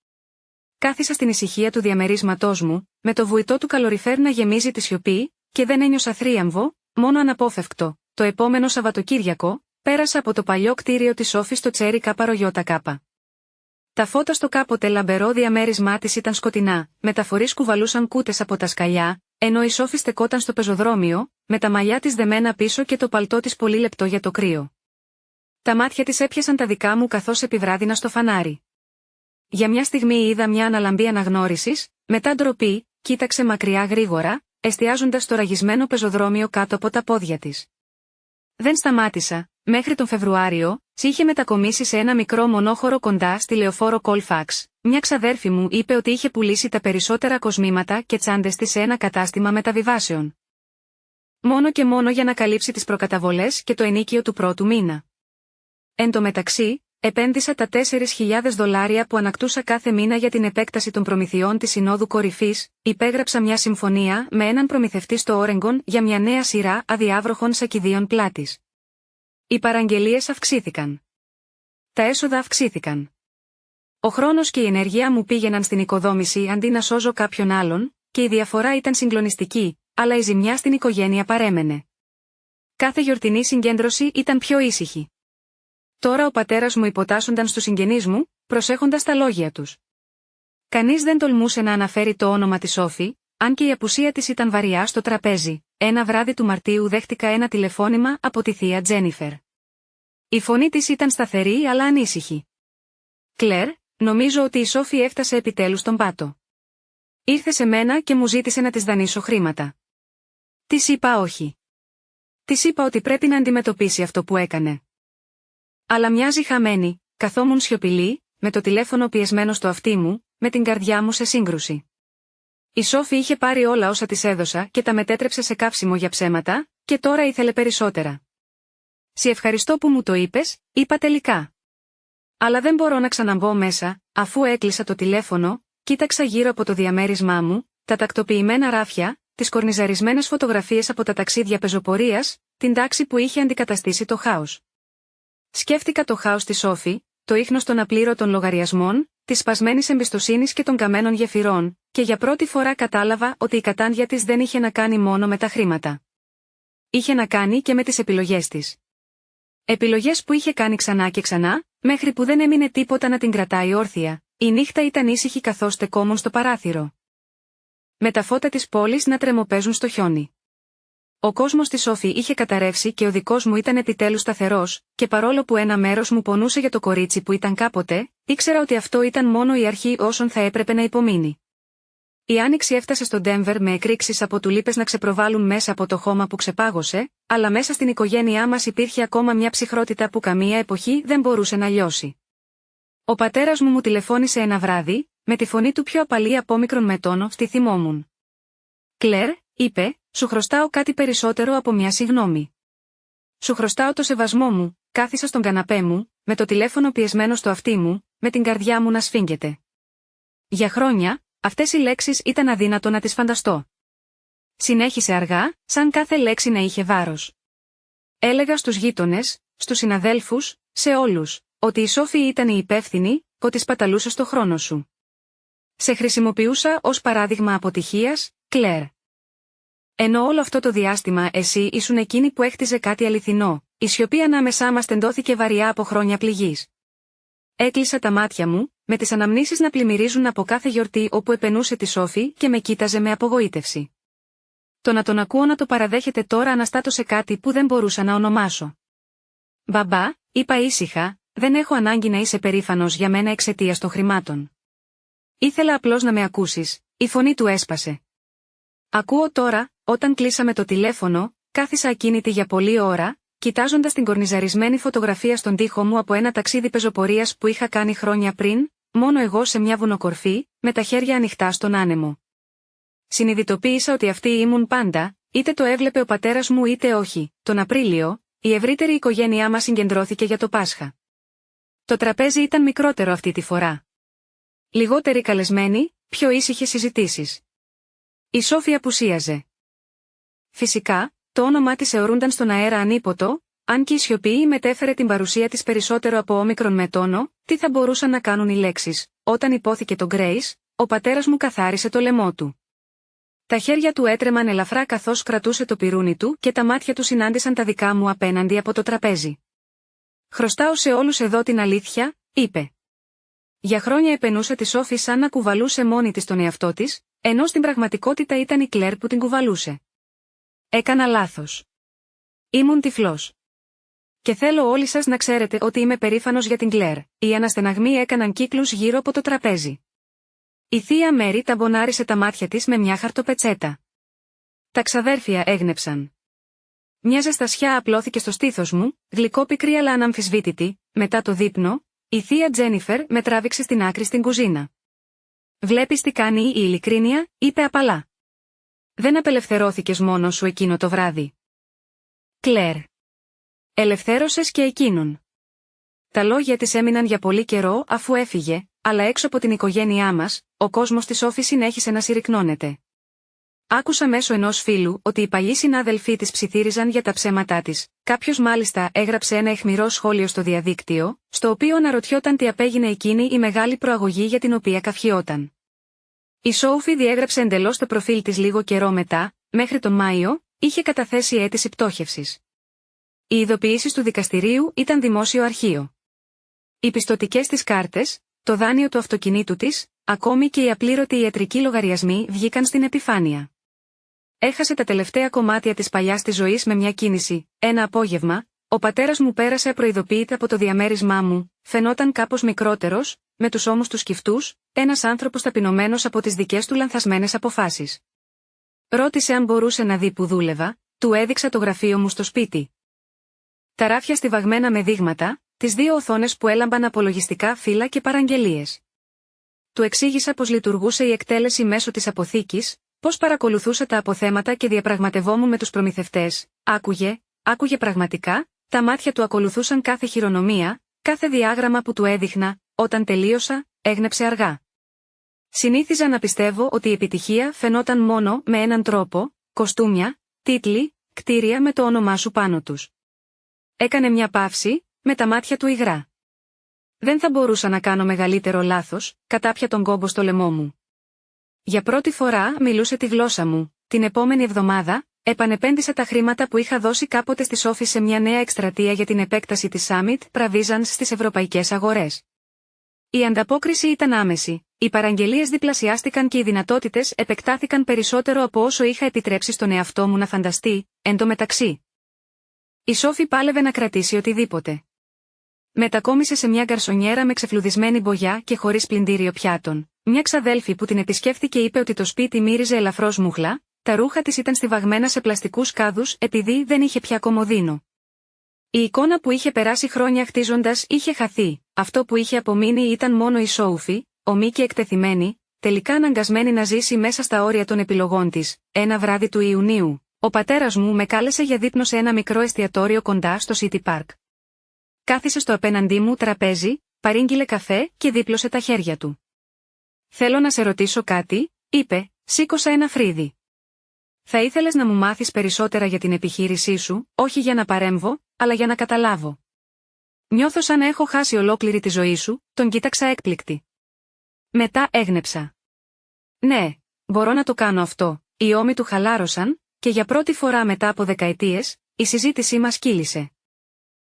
Κάθισα στην ησυχία του διαμερίσματός μου, με το βουητό του καλοριφέρ να γεμίζει τη σιωπή, και δεν ένιωσα θρίαμβο, μόνο αναπόφευκτο. Το επόμενο Σαββατοκύριακο, πέρασα από το παλιό κτίριο της Σόφι στο Τσέρι Καπαρογιώτα. Τα φώτα στο κάποτε λαμπερό διαμέρισμά της ήταν σκοτεινά, μεταφορείς κουβαλούσαν κούτες από τα σκαλιά, ενώ η Σόφι στεκόταν στο πεζοδρόμιο, με τα μαλλιά της δεμένα πίσω και το παλτό της πολύ λεπτό για το κρύο. Τα μάτια της έπιασαν τα δικά μου καθώς επιβράδινα στο φανάρι. Για μια στιγμή είδα μια αναλαμπή αναγνώρισης, μετά ντροπή, κοίταξε μακριά γρήγορα, εστιάζοντας στο ραγισμένο πεζοδρόμιο κάτω από τα πόδια της. Δεν σταμάτησα. Μέχρι τον Φεβρουάριο, είχε μετακομίσει σε ένα μικρό μονόχωρο κοντά στη λεωφόρο Κόλφαξ. Μια ξαδέρφη μου είπε ότι είχε πουλήσει τα περισσότερα κοσμήματα και τσάντες της σε ένα κατάστημα μεταβιβάσεων. Μόνο και μόνο για να καλύψει τις προκαταβολές και το ενίκιο του πρώτου μήνα. Εν τω μεταξύ, επένδυσα τα $4,000 που ανακτούσα κάθε μήνα για την επέκταση των προμηθειών της Συνόδου Κορυφής, υπέγραψα μια συμφωνία με έναν προμηθευτή στο Όρεγκον για μια νέα σειρά αδιάβροχων σακιδίων πλάτης. Οι παραγγελίες αυξήθηκαν. Τα έσοδα αυξήθηκαν. Ο χρόνος και η ενέργεια μου πήγαιναν στην οικοδόμηση αντί να σώζω κάποιον άλλον, και η διαφορά ήταν συγκλονιστική, αλλά η ζημιά στην οικογένεια παρέμενε. Κάθε γιορτινή συγκέντρωση ήταν πιο ήσυχη. Τώρα ο πατέρας μου υποτάσσονταν στους συγγενείς μου, προσέχοντας τα λόγια τους. Κανείς δεν τολμούσε να αναφέρει το όνομα της Σόφι, αν και η απουσία της ήταν βαριά στο τραπέζι. Ένα βράδυ του Μαρτίου δέχτηκα ένα τηλεφώνημα από τη θεία Τζένιφερ. Η φωνή της ήταν σταθερή αλλά ανήσυχη. «Κλέρ, νομίζω ότι η Σόφι έφτασε επιτέλους στον πάτο. Ήρθε σε μένα και μου ζήτησε να της δανείσω χρήματα. Της είπα όχι. Της είπα ότι πρέπει να αντιμετωπίσει αυτό που έκανε. Αλλά μοιάζει χαμένη, καθόμουν σιωπηλή, με το τηλέφωνο πιεσμένο στο αυτί μου, με την καρδιά μου σε σύγκρουση. Η Σόφι είχε πάρει όλα όσα της έδωσα και τα μετέτρεψε σε καύσιμο για ψέματα, και τώρα ήθελε περισσότερα. «Σε ευχαριστώ που μου το είπες», είπα τελικά. Αλλά δεν μπορώ να ξαναμπω μέσα. Αφού έκλεισα το τηλέφωνο, κοίταξα γύρω από το διαμέρισμά μου, τα τακτοποιημένα ράφια, τις κορνιζαρισμένες φωτογραφίες από τα ταξίδια πεζοπορίας, την τάξη που είχε αντικαταστήσει το χάος. Σκέφτηκα το χάος της Σόφι, το ίχνος των απλήρωτων λογαριασμών, της σπασμένης εμπιστοσύνης και των καμένων γεφυρών, και για πρώτη φορά κατάλαβα ότι η κατάντια της δεν είχε να κάνει μόνο με τα χρήματα. Είχε να κάνει και με τις επιλογές της. Επιλογές που είχε κάνει ξανά και ξανά, μέχρι που δεν έμεινε τίποτα να την κρατάει όρθια. Η νύχτα ήταν ήσυχη καθώς στεκόμουν στο παράθυρο. Με τα φώτα της πόλης να τρεμοπαίζουν στο χιόνι. Ο κόσμος της Σόφι είχε καταρρεύσει και ο δικός μου ήταν επιτέλους σταθερός, και παρόλο που ένα μέρος μου πονούσε για το κορίτσι που ήταν κάποτε, ήξερα ότι αυτό ήταν μόνο η αρχή όσων θα έπρεπε να υπομείνει. Η άνοιξη έφτασε στο Ντένβερ με εκρήξεις από τουλίπες να ξεπροβάλλουν μέσα από το χώμα που ξεπάγωσε, αλλά μέσα στην οικογένειά μας υπήρχε ακόμα μια ψυχρότητα που καμία εποχή δεν μπορούσε να λιώσει. Ο πατέρας μου τηλεφώνησε ένα βράδυ, με τη φωνή του πιο απαλή από όμικρον με τόνο, στη θυμόμουν. «Κλέρ», είπε, «σου χρωστάω κάτι περισσότερο από μια συγγνώμη. Σου χρωστάω το σεβασμό μου». Κάθισα στον καναπέ μου, με το τηλέφωνο πιεσμένο στο αυτί μου, με την καρδιά μου να σφίγγεται. Για χρόνια, αυτές οι λέξεις ήταν αδύνατο να τις φανταστώ. Συνέχισε αργά, σαν κάθε λέξη να είχε βάρος. Έλεγα στους γείτονες, στους συναδέλφους, σε όλους, ότι η Σόφη ήταν η υπεύθυνη, ότι σπαταλούσε το χρόνο σου. Σε χρησιμοποιούσα ως παράδειγμα αποτυχίας, Κλέρ. Ενώ όλο αυτό το διάστημα εσύ ήσουν εκείνη που έχτιζε κάτι αληθινό, η σιωπή ανάμεσά μας τεντώθηκε βαριά από χρόνια πληγής. Έκλεισα τα μάτια μου, με τις αναμνήσεις να πλημμυρίζουν από κάθε γιορτή όπου επενούσε τη Σόφη και με κοίταζε με απογοήτευση. Το να τον ακούω να το παραδέχεται τώρα αναστάτωσε κάτι που δεν μπορούσα να ονομάσω. «Μπαμπά», είπα ήσυχα, «δεν έχω ανάγκη να είσαι περήφανος για μένα εξαιτίας των χρημάτων. Ήθελα απλώς να με ακούσεις», η φωνή του έσπασε. «Ακούω τώρα», όταν κλείσαμε το τηλέφωνο, κάθισα ακίνητη για πολλή ώρα, κοιτάζοντας την κορνιζαρισμένη φωτογραφία στον τοίχο μου από ένα ταξίδι πεζοπορίας που είχα κάνει χρόνια πριν, μόνο εγώ σε μια βουνοκορφή, με τα χέρια ανοιχτά στον άνεμο. Συνειδητοποίησα ότι αυτή ήμουν πάντα, είτε το έβλεπε ο πατέρας μου είτε όχι. Τον Απρίλιο, η ευρύτερη οικογένειά μας συγκεντρώθηκε για το Πάσχα. Το τραπέζι ήταν μικρότερο αυτή τη φορά. Λιγότεροι καλεσμένοι, πιο ήσυχες συζητήσεις. Η Σόφη απουσίαζε. Φυσικά, το όνομά της αιωρούνταν στον αέρα ανίποτο, αν και η σιωπή μετέφερε την παρουσία της περισσότερο από όμικρον με τόνο, τι θα μπορούσαν να κάνουν οι λέξεις. Όταν υπόθηκε το Grace, ο πατέρας μου καθάρισε το λαιμό του. Τα χέρια του έτρεμαν ελαφρά καθώς κρατούσε το πυρούνι του και τα μάτια του συνάντησαν τα δικά μου απέναντι από το τραπέζι. «Χρωστάω σε όλους εδώ την αλήθεια», είπε. Για χρόνια επενούσα τη Σόφη σαν να κουβαλούσε μόνη της τον εαυτό της, ενώ στην πραγματικότητα ήταν η Κλέρ που την κουβαλούσε. Έκανα λάθος. Ήμουν τυφλός. Και θέλω όλοι σας να ξέρετε ότι είμαι περήφανος για την Κλέρ. Οι αναστεναγμοί έκαναν κύκλους γύρω από το τραπέζι. Η θεία Μέρη ταμπονάρισε τα μάτια της με μια χαρτοπετσέτα. Τα ξαδέρφια έγνεψαν. Μια ζεστασιά απλώθηκε στο στήθος μου, γλυκόπικρη αλλά αναμφισβήτητη. Μετά το δείπνο, η θεία Τζένιφερ με τράβηξε στην άκρη στην κουζίνα. «Βλέπεις τι κάνει η ειλικρίνεια», είπε απαλά. «Δεν απελευθερώθηκες μόνος σου εκείνο το βράδυ. Κλέρ. Ελευθέρωσες και εκείνον». Τα λόγια της έμειναν για πολύ καιρό αφού έφυγε, αλλά έξω από την οικογένειά μας, ο κόσμος της Σόφη συνέχισε να συρρυκνώνεται. Άκουσα μέσω ενός φίλου ότι οι παλιοί συνάδελφοί της ψιθύριζαν για τα ψέματά της. Κάποιος μάλιστα έγραψε ένα αιχμηρό σχόλιο στο διαδίκτυο, στο οποίο αναρωτιόταν τι απέγινε εκείνη η μεγάλη προαγωγή για την οποία καυχιόταν. Η Σόφη διέγραψε εντελώς το προφίλ της λίγο καιρό μετά, μέχρι τον Μάιο, είχε καταθέσει αίτηση πτώχευσης. Οι ειδοποιήσεις του δικαστηρίου ήταν δημόσιο αρχείο. Οι πιστωτικές της κάρτες, το δάνειο του αυτοκινήτου της, ακόμη και οι απλήρωτοι ιατρικοί λογαριασμοί βγήκαν στην επιφάνεια. Έχασε τα τελευταία κομμάτια της παλιάς της ζωής με μια κίνηση. Ένα απόγευμα, ο πατέρας μου πέρασε απροειδοποιητά από το διαμέρισμά μου, φαινόταν κάπως μικρότερος, με τους ώμους του σκυφτούς, ένας άνθρωπος ταπεινωμένος από τις δικές του λανθασμένες αποφάσεις. Ρώτησε αν μπορούσε να δει που δούλευα, του έδειξα το γραφείο μου στο σπίτι. Τα ράφια στιβαγμένα με δείγματα, τις δύο οθόνες που έλαμπαν από λογιστικά φύλλα και παραγγελίες. Του εξήγησα πως λειτουργούσε η εκτέλεση μέσω της αποθήκης, πως παρακολουθούσα τα αποθέματα και διαπραγματευόμουν με τους προμηθευτές. Άκουγε πραγματικά, τα μάτια του ακολουθούσαν κάθε χειρονομία, κάθε διάγραμμα που του έδειχνα. Όταν τελείωσα, έγνεψε αργά. Συνήθιζα να πιστεύω ότι η επιτυχία φαινόταν μόνο με έναν τρόπο: κοστούμια, τίτλοι, κτίρια με το όνομά σου πάνω τους. Έκανε μια παύση, με τα μάτια του υγρά. Δεν θα μπορούσα να κάνω μεγαλύτερο λάθος, κατάπια τον κόμπο στο λαιμό μου. Για πρώτη φορά μιλούσε τη γλώσσα μου. Την επόμενη εβδομάδα, επανεπένδυσα τα χρήματα που είχα δώσει κάποτε στη Σόφη σε μια νέα εκστρατεία για την επέκταση της Summit Provisions στις ευρωπαϊκές αγορές. Η ανταπόκριση ήταν άμεση. Οι παραγγελίες διπλασιάστηκαν και οι δυνατότητες επεκτάθηκαν περισσότερο από όσο είχα επιτρέψει στον εαυτό μου να φανταστεί. Εν τω μεταξύ, η Σόφη πάλευε να κρατήσει οτιδήποτε. Μετακόμισε σε μια γκαρσονιέρα με ξεφλουδισμένη μπογιά και χωρίς πλυντήριο πιάτων. Μια ξαδέλφη που την επισκέφθηκε είπε ότι το σπίτι μύριζε ελαφρώς μούχλα, τα ρούχα της ήταν στιβαγμένα σε πλαστικούς κάδους επειδή δεν είχε πια κομοδίνο. Η εικόνα που είχε περάσει χρόνια χτίζοντας είχε χαθεί. Αυτό που είχε απομείνει ήταν μόνο η Σόφη, ομή και εκτεθειμένη, τελικά αναγκασμένη να ζήσει μέσα στα όρια των επιλογών της. Ένα βράδυ του Ιουνίου, ο πατέρας μου με κάλεσε για δείπνο σε ένα μικρό εστιατόριο κοντά στο City Park. Κάθισε στο απέναντί μου τραπέζι, παρήγγειλε καφέ και δίπλωσε τα χέρια του. «Θέλω να σε ρωτήσω κάτι», είπε, σήκωσα ένα φρύδι. Θα ήθελες να μου μάθεις περισσότερα για την επιχείρησή σου, όχι για να παρέμβω, αλλά για να καταλάβω. Νιώθω σαν να έχω χάσει ολόκληρη τη ζωή σου, τον κοίταξα έκπληκτη. Μετά έγνεψα. Ναι, μπορώ να το κάνω αυτό. Οι ώμοι του χαλάρωσαν, και για πρώτη φορά μετά από δεκαετίες, η συζήτησή μας κύλησε.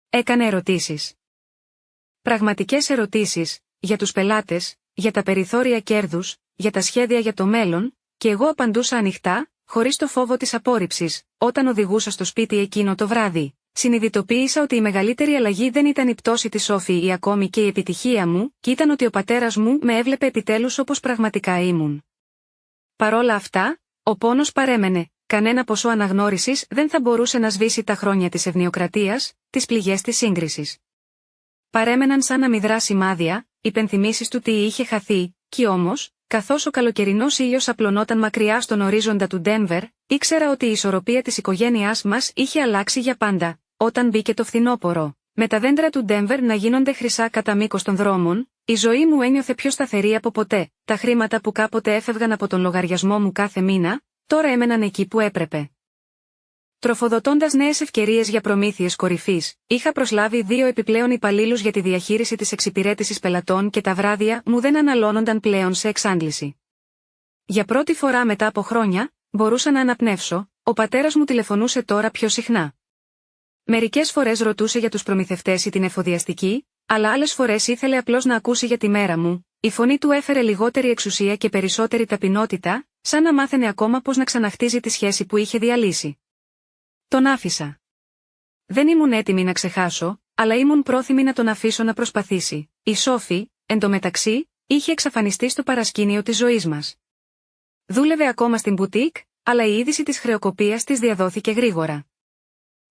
Έκανε ερωτήσεις. Πραγματικές ερωτήσεις, για τους πελάτες, για τα περιθώρια κέρδους, για τα σχέδια για το μέλλον, και εγώ απαντούσα ανοιχτά, χωρίς το φόβο της απόρριψης. Όταν οδηγούσα στο σπίτι εκείνο το βράδυ, συνειδητοποίησα ότι η μεγαλύτερη αλλαγή δεν ήταν η πτώση της Σόφη ή ακόμη και η επιτυχία μου, και ήταν ότι ο πατέρας μου με έβλεπε επιτέλους όπως πραγματικά ήμουν. Παρόλα αυτά, ο πόνος παρέμενε. Κανένα ποσό αναγνώρισης δεν θα μπορούσε να σβήσει τα χρόνια της ευνοιοκρατίας, τις πληγές της σύγκρισης. Παρέμεναν σαν αμυδρά σημάδια, υπενθυμίσεις του τι είχε χαθεί, κι όμως, καθώς ο καλοκαιρινός ήλιος απλωνόταν μακριά στον ορίζοντα του Ντένβερ, ήξερα ότι η ισορροπία της οικογένειάς μας είχε αλλάξει για πάντα. Όταν μπήκε το φθινόπωρο, με τα δέντρα του Ντένβερ να γίνονται χρυσά κατά μήκος των δρόμων, η ζωή μου ένιωθε πιο σταθερή από ποτέ. Τα χρήματα που κάποτε έφευγαν από τον λογαριασμό μου κάθε μήνα, τώρα έμεναν εκεί που έπρεπε. Τροφοδοτώντας νέες ευκαιρίες για προμήθειες κορυφής, είχα προσλάβει 2 επιπλέον υπαλλήλους για τη διαχείριση της εξυπηρέτησης πελατών και τα βράδια μου δεν αναλώνονταν πλέον σε εξάντληση. Για πρώτη φορά μετά από χρόνια, μπορούσα να αναπνεύσω, ο πατέρας μου τηλεφωνούσε τώρα πιο συχνά. Μερικές φορές ρωτούσε για τους προμηθευτές ή την εφοδιαστική, αλλά άλλες φορές ήθελε απλώς να ακούσει για τη μέρα μου. Η φωνή του έφερε λιγότερη εξουσία και περισσότερη ταπεινότητα, σαν να μάθαινε ακόμα πώς να ξαναχτίζει τη σχέση που είχε διαλύσει. Τον άφησα. Δεν ήμουν έτοιμη να ξεχάσω, αλλά ήμουν πρόθυμη να τον αφήσω να προσπαθήσει. Η Σόφη, εντωμεταξύ, είχε εξαφανιστεί στο παρασκήνιο της ζωής μας. Δούλευε ακόμα στην μπουτίκ, αλλά η είδηση της χρεοκοπίας της διαδόθηκε γρήγορα.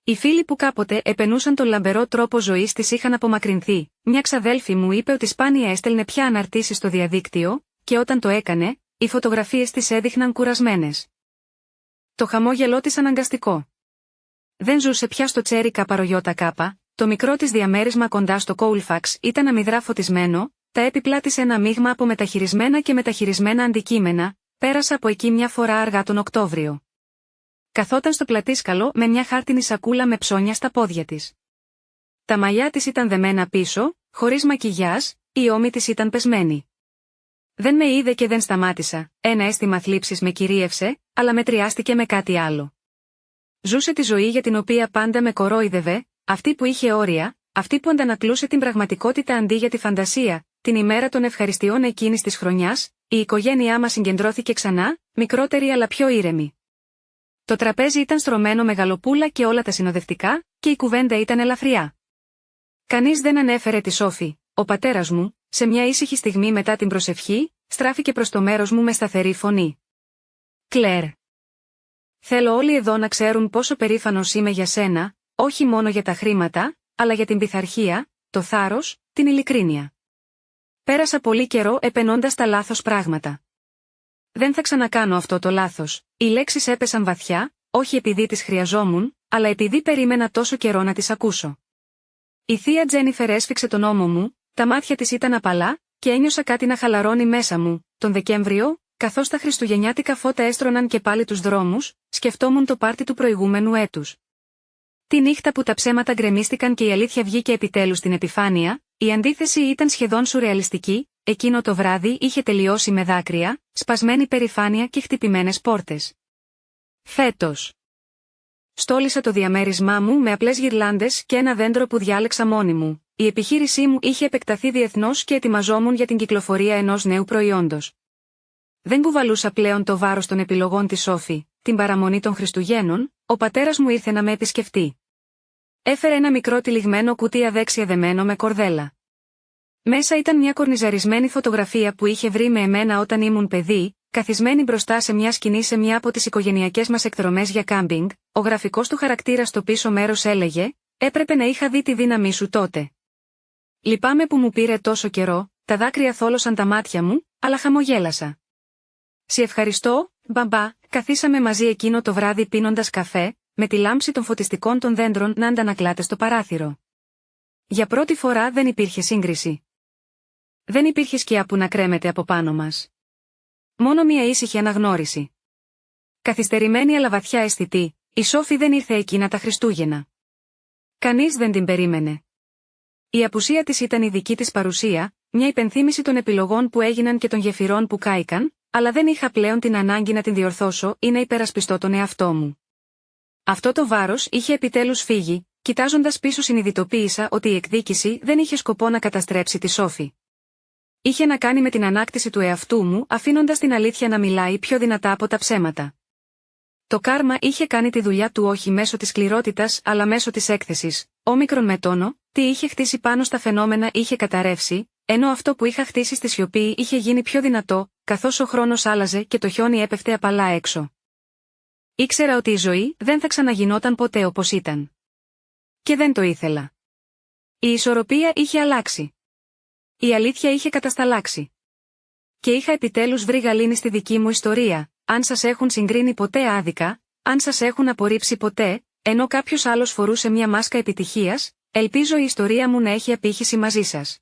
Οι φίλοι που κάποτε επενούσαν τον λαμπερό τρόπο ζωής της είχαν απομακρυνθεί. Μια ξαδέλφη μου είπε ότι σπάνια έστελνε πια αναρτήσεις στο διαδίκτυο, και όταν το έκανε, οι φωτογραφίες της έδειχναν κουρασμένες. Το χαμόγελό της αναγκαστικό. Δεν ζούσε πια στο Τσέρι Καπαρογιώτα Κάπα, το μικρό της διαμέρισμα κοντά στο Κόουλφαξ ήταν αμυδρά φωτισμένο, τα έπιπλά της ένα μείγμα από μεταχειρισμένα και μεταχειρισμένα αντικείμενα. Πέρασα από εκεί μια φορά αργά τον Οκτώβριο. Καθόταν στο πλατήσκαλο με μια χάρτινη σακούλα με ψώνια στα πόδια της. Τα μαλλιά της ήταν δεμένα πίσω, χωρίς μακιγιάζ, οι ώμοι της ήταν πεσμένοι. Δεν με είδε και δεν σταμάτησα, ένα αίσθημα θλίψης με κυρίευσε, αλλά μετριάστηκε με κάτι άλλο. Ζούσε τη ζωή για την οποία πάντα με κορόιδευε, αυτή που είχε όρια, αυτή που αντανακλούσε την πραγματικότητα αντί για τη φαντασία. Την ημέρα των ευχαριστειών εκείνης της χρονιάς, η οικογένειά μας συγκεντρώθηκε ξανά, μικρότερη αλλά πιο ήρεμη. Το τραπέζι ήταν στρωμένο με γαλοπούλα και όλα τα συνοδευτικά, και η κουβέντα ήταν ελαφριά. Κανείς δεν ανέφερε τη Σόφη. Ο πατέρας μου, σε μια ήσυχη στιγμή μετά την προσευχή, στράφηκε προς το μέρος μου με σταθερή φωνή. «Κλέρ. Θέλω όλοι εδώ να ξέρουν πόσο περήφανος είμαι για σένα, όχι μόνο για τα χρήματα, αλλά για την πειθαρχία, το θάρρος, την ειλικρίνεια. Πέρασα πολύ καιρό επενώντας τα λάθος πράγματα. Δεν θα ξανακάνω αυτό το λάθος». Οι λέξεις έπεσαν βαθιά, όχι επειδή τις χρειαζόμουν, αλλά επειδή περίμενα τόσο καιρό να τις ακούσω. Η θεία Τζένιφερ έσφιξε τον ώμο μου, τα μάτια της ήταν απαλά, και ένιωσα κάτι να χαλαρώνει μέσα μου. Τον Δεκέμβριο, καθώς τα χριστουγεννιάτικα φώτα έστρωναν και πάλι τους δρόμους, σκεφτόμουν το πάρτι του προηγούμενου έτους. Τη νύχτα που τα ψέματα γκρεμίστηκαν και η αλήθεια βγήκε επιτέλους στην επιφάνεια, η αντίθεση ήταν σχεδόν σουρεαλιστική. Εκείνο το βράδυ είχε τελειώσει με δάκρυα, σπασμένη περηφάνεια και χτυπημένες πόρτες. Φέτος. Στόλισα το διαμέρισμά μου με απλές γυρλάντες και ένα δέντρο που διάλεξα μόνη μου. Η επιχείρησή μου είχε επεκταθεί διεθνώς και ετοιμαζόμουν για την κυκλοφορία ενός νέου προϊόντος. Δεν κουβαλούσα πλέον το βάρος των επιλογών της Σόφη. Την παραμονή των Χριστουγέννων, ο πατέρας μου ήρθε να με επισκεφτεί. Έφερε ένα μικρό τυλιγμένο κουτί αδέξια δεμένο με κορδέλα. Μέσα ήταν μια κορνιζαρισμένη φωτογραφία που είχε βρει με εμένα όταν ήμουν παιδί, καθισμένη μπροστά σε μια σκηνή σε μια από τις οικογενειακές μας εκδρομές για κάμπινγκ. Ο γραφικός του χαρακτήρα στο πίσω μέρος έλεγε: «Έπρεπε να είχα δει τη δύναμή σου τότε». Λυπάμαι που μου πήρε τόσο καιρό, τα δάκρυα θόλωσαν τα μάτια μου, αλλά χαμογέλασα. «Σε ευχαριστώ, μπαμπά». Καθίσαμε μαζί εκείνο το βράδυ πίνοντας καφέ, με τη λάμψη των φωτιστικών των δέντρων να αντανακλάται στο παράθυρο. Για πρώτη φορά δεν υπήρχε σύγκριση. Δεν υπήρχε σκιά που να κρέμεται από πάνω μας. Μόνο μια ήσυχη αναγνώριση. Καθυστερημένη αλλά βαθιά αισθητή, η Σόφη δεν ήρθε εκείνα τα Χριστούγεννα. Κανείς δεν την περίμενε. Η απουσία της ήταν η δική της παρουσία, μια υπενθύμηση των επιλογών που έγιναν και των γεφυρών που κάηκαν, αλλά δεν είχα πλέον την ανάγκη να την διορθώσω ή να υπερασπιστώ τον εαυτό μου. Αυτό το βάρος είχε επιτέλους φύγει, κοιτάζοντας πίσω συνειδητοποίησα ότι η εκδίκηση δεν είχε σκοπό να καταστρέψει τη Σόφη. Είχε να κάνει με την ανάκτηση του εαυτού μου, αφήνοντας την αλήθεια να μιλάει πιο δυνατά από τα ψέματα. Το κάρμα είχε κάνει τη δουλειά του όχι μέσω της σκληρότητας αλλά μέσω της έκθεσης, όμικρον με τόνο, τι είχε χτίσει πάνω στα φαινόμενα είχε καταρρεύσει, ενώ αυτό που είχα χτίσει στη σιωπή είχε γίνει πιο δυνατό, καθώς ο χρόνος άλλαζε και το χιόνι έπεφτε απαλά έξω. Ήξερα ότι η ζωή δεν θα ξαναγινόταν ποτέ όπως ήταν. Και δεν το ήθελα. Η ισορροπία είχε αλλάξει. Η αλήθεια είχε κατασταλάξει. Και είχα επιτέλους βρει γαλήνη στη δική μου ιστορία, αν σας έχουν συγκρίνει ποτέ άδικα, αν σας έχουν απορρίψει ποτέ, ενώ κάποιος άλλος φορούσε μια μάσκα επιτυχίας, ελπίζω η ιστορία μου να έχει απήχηση μαζί σας.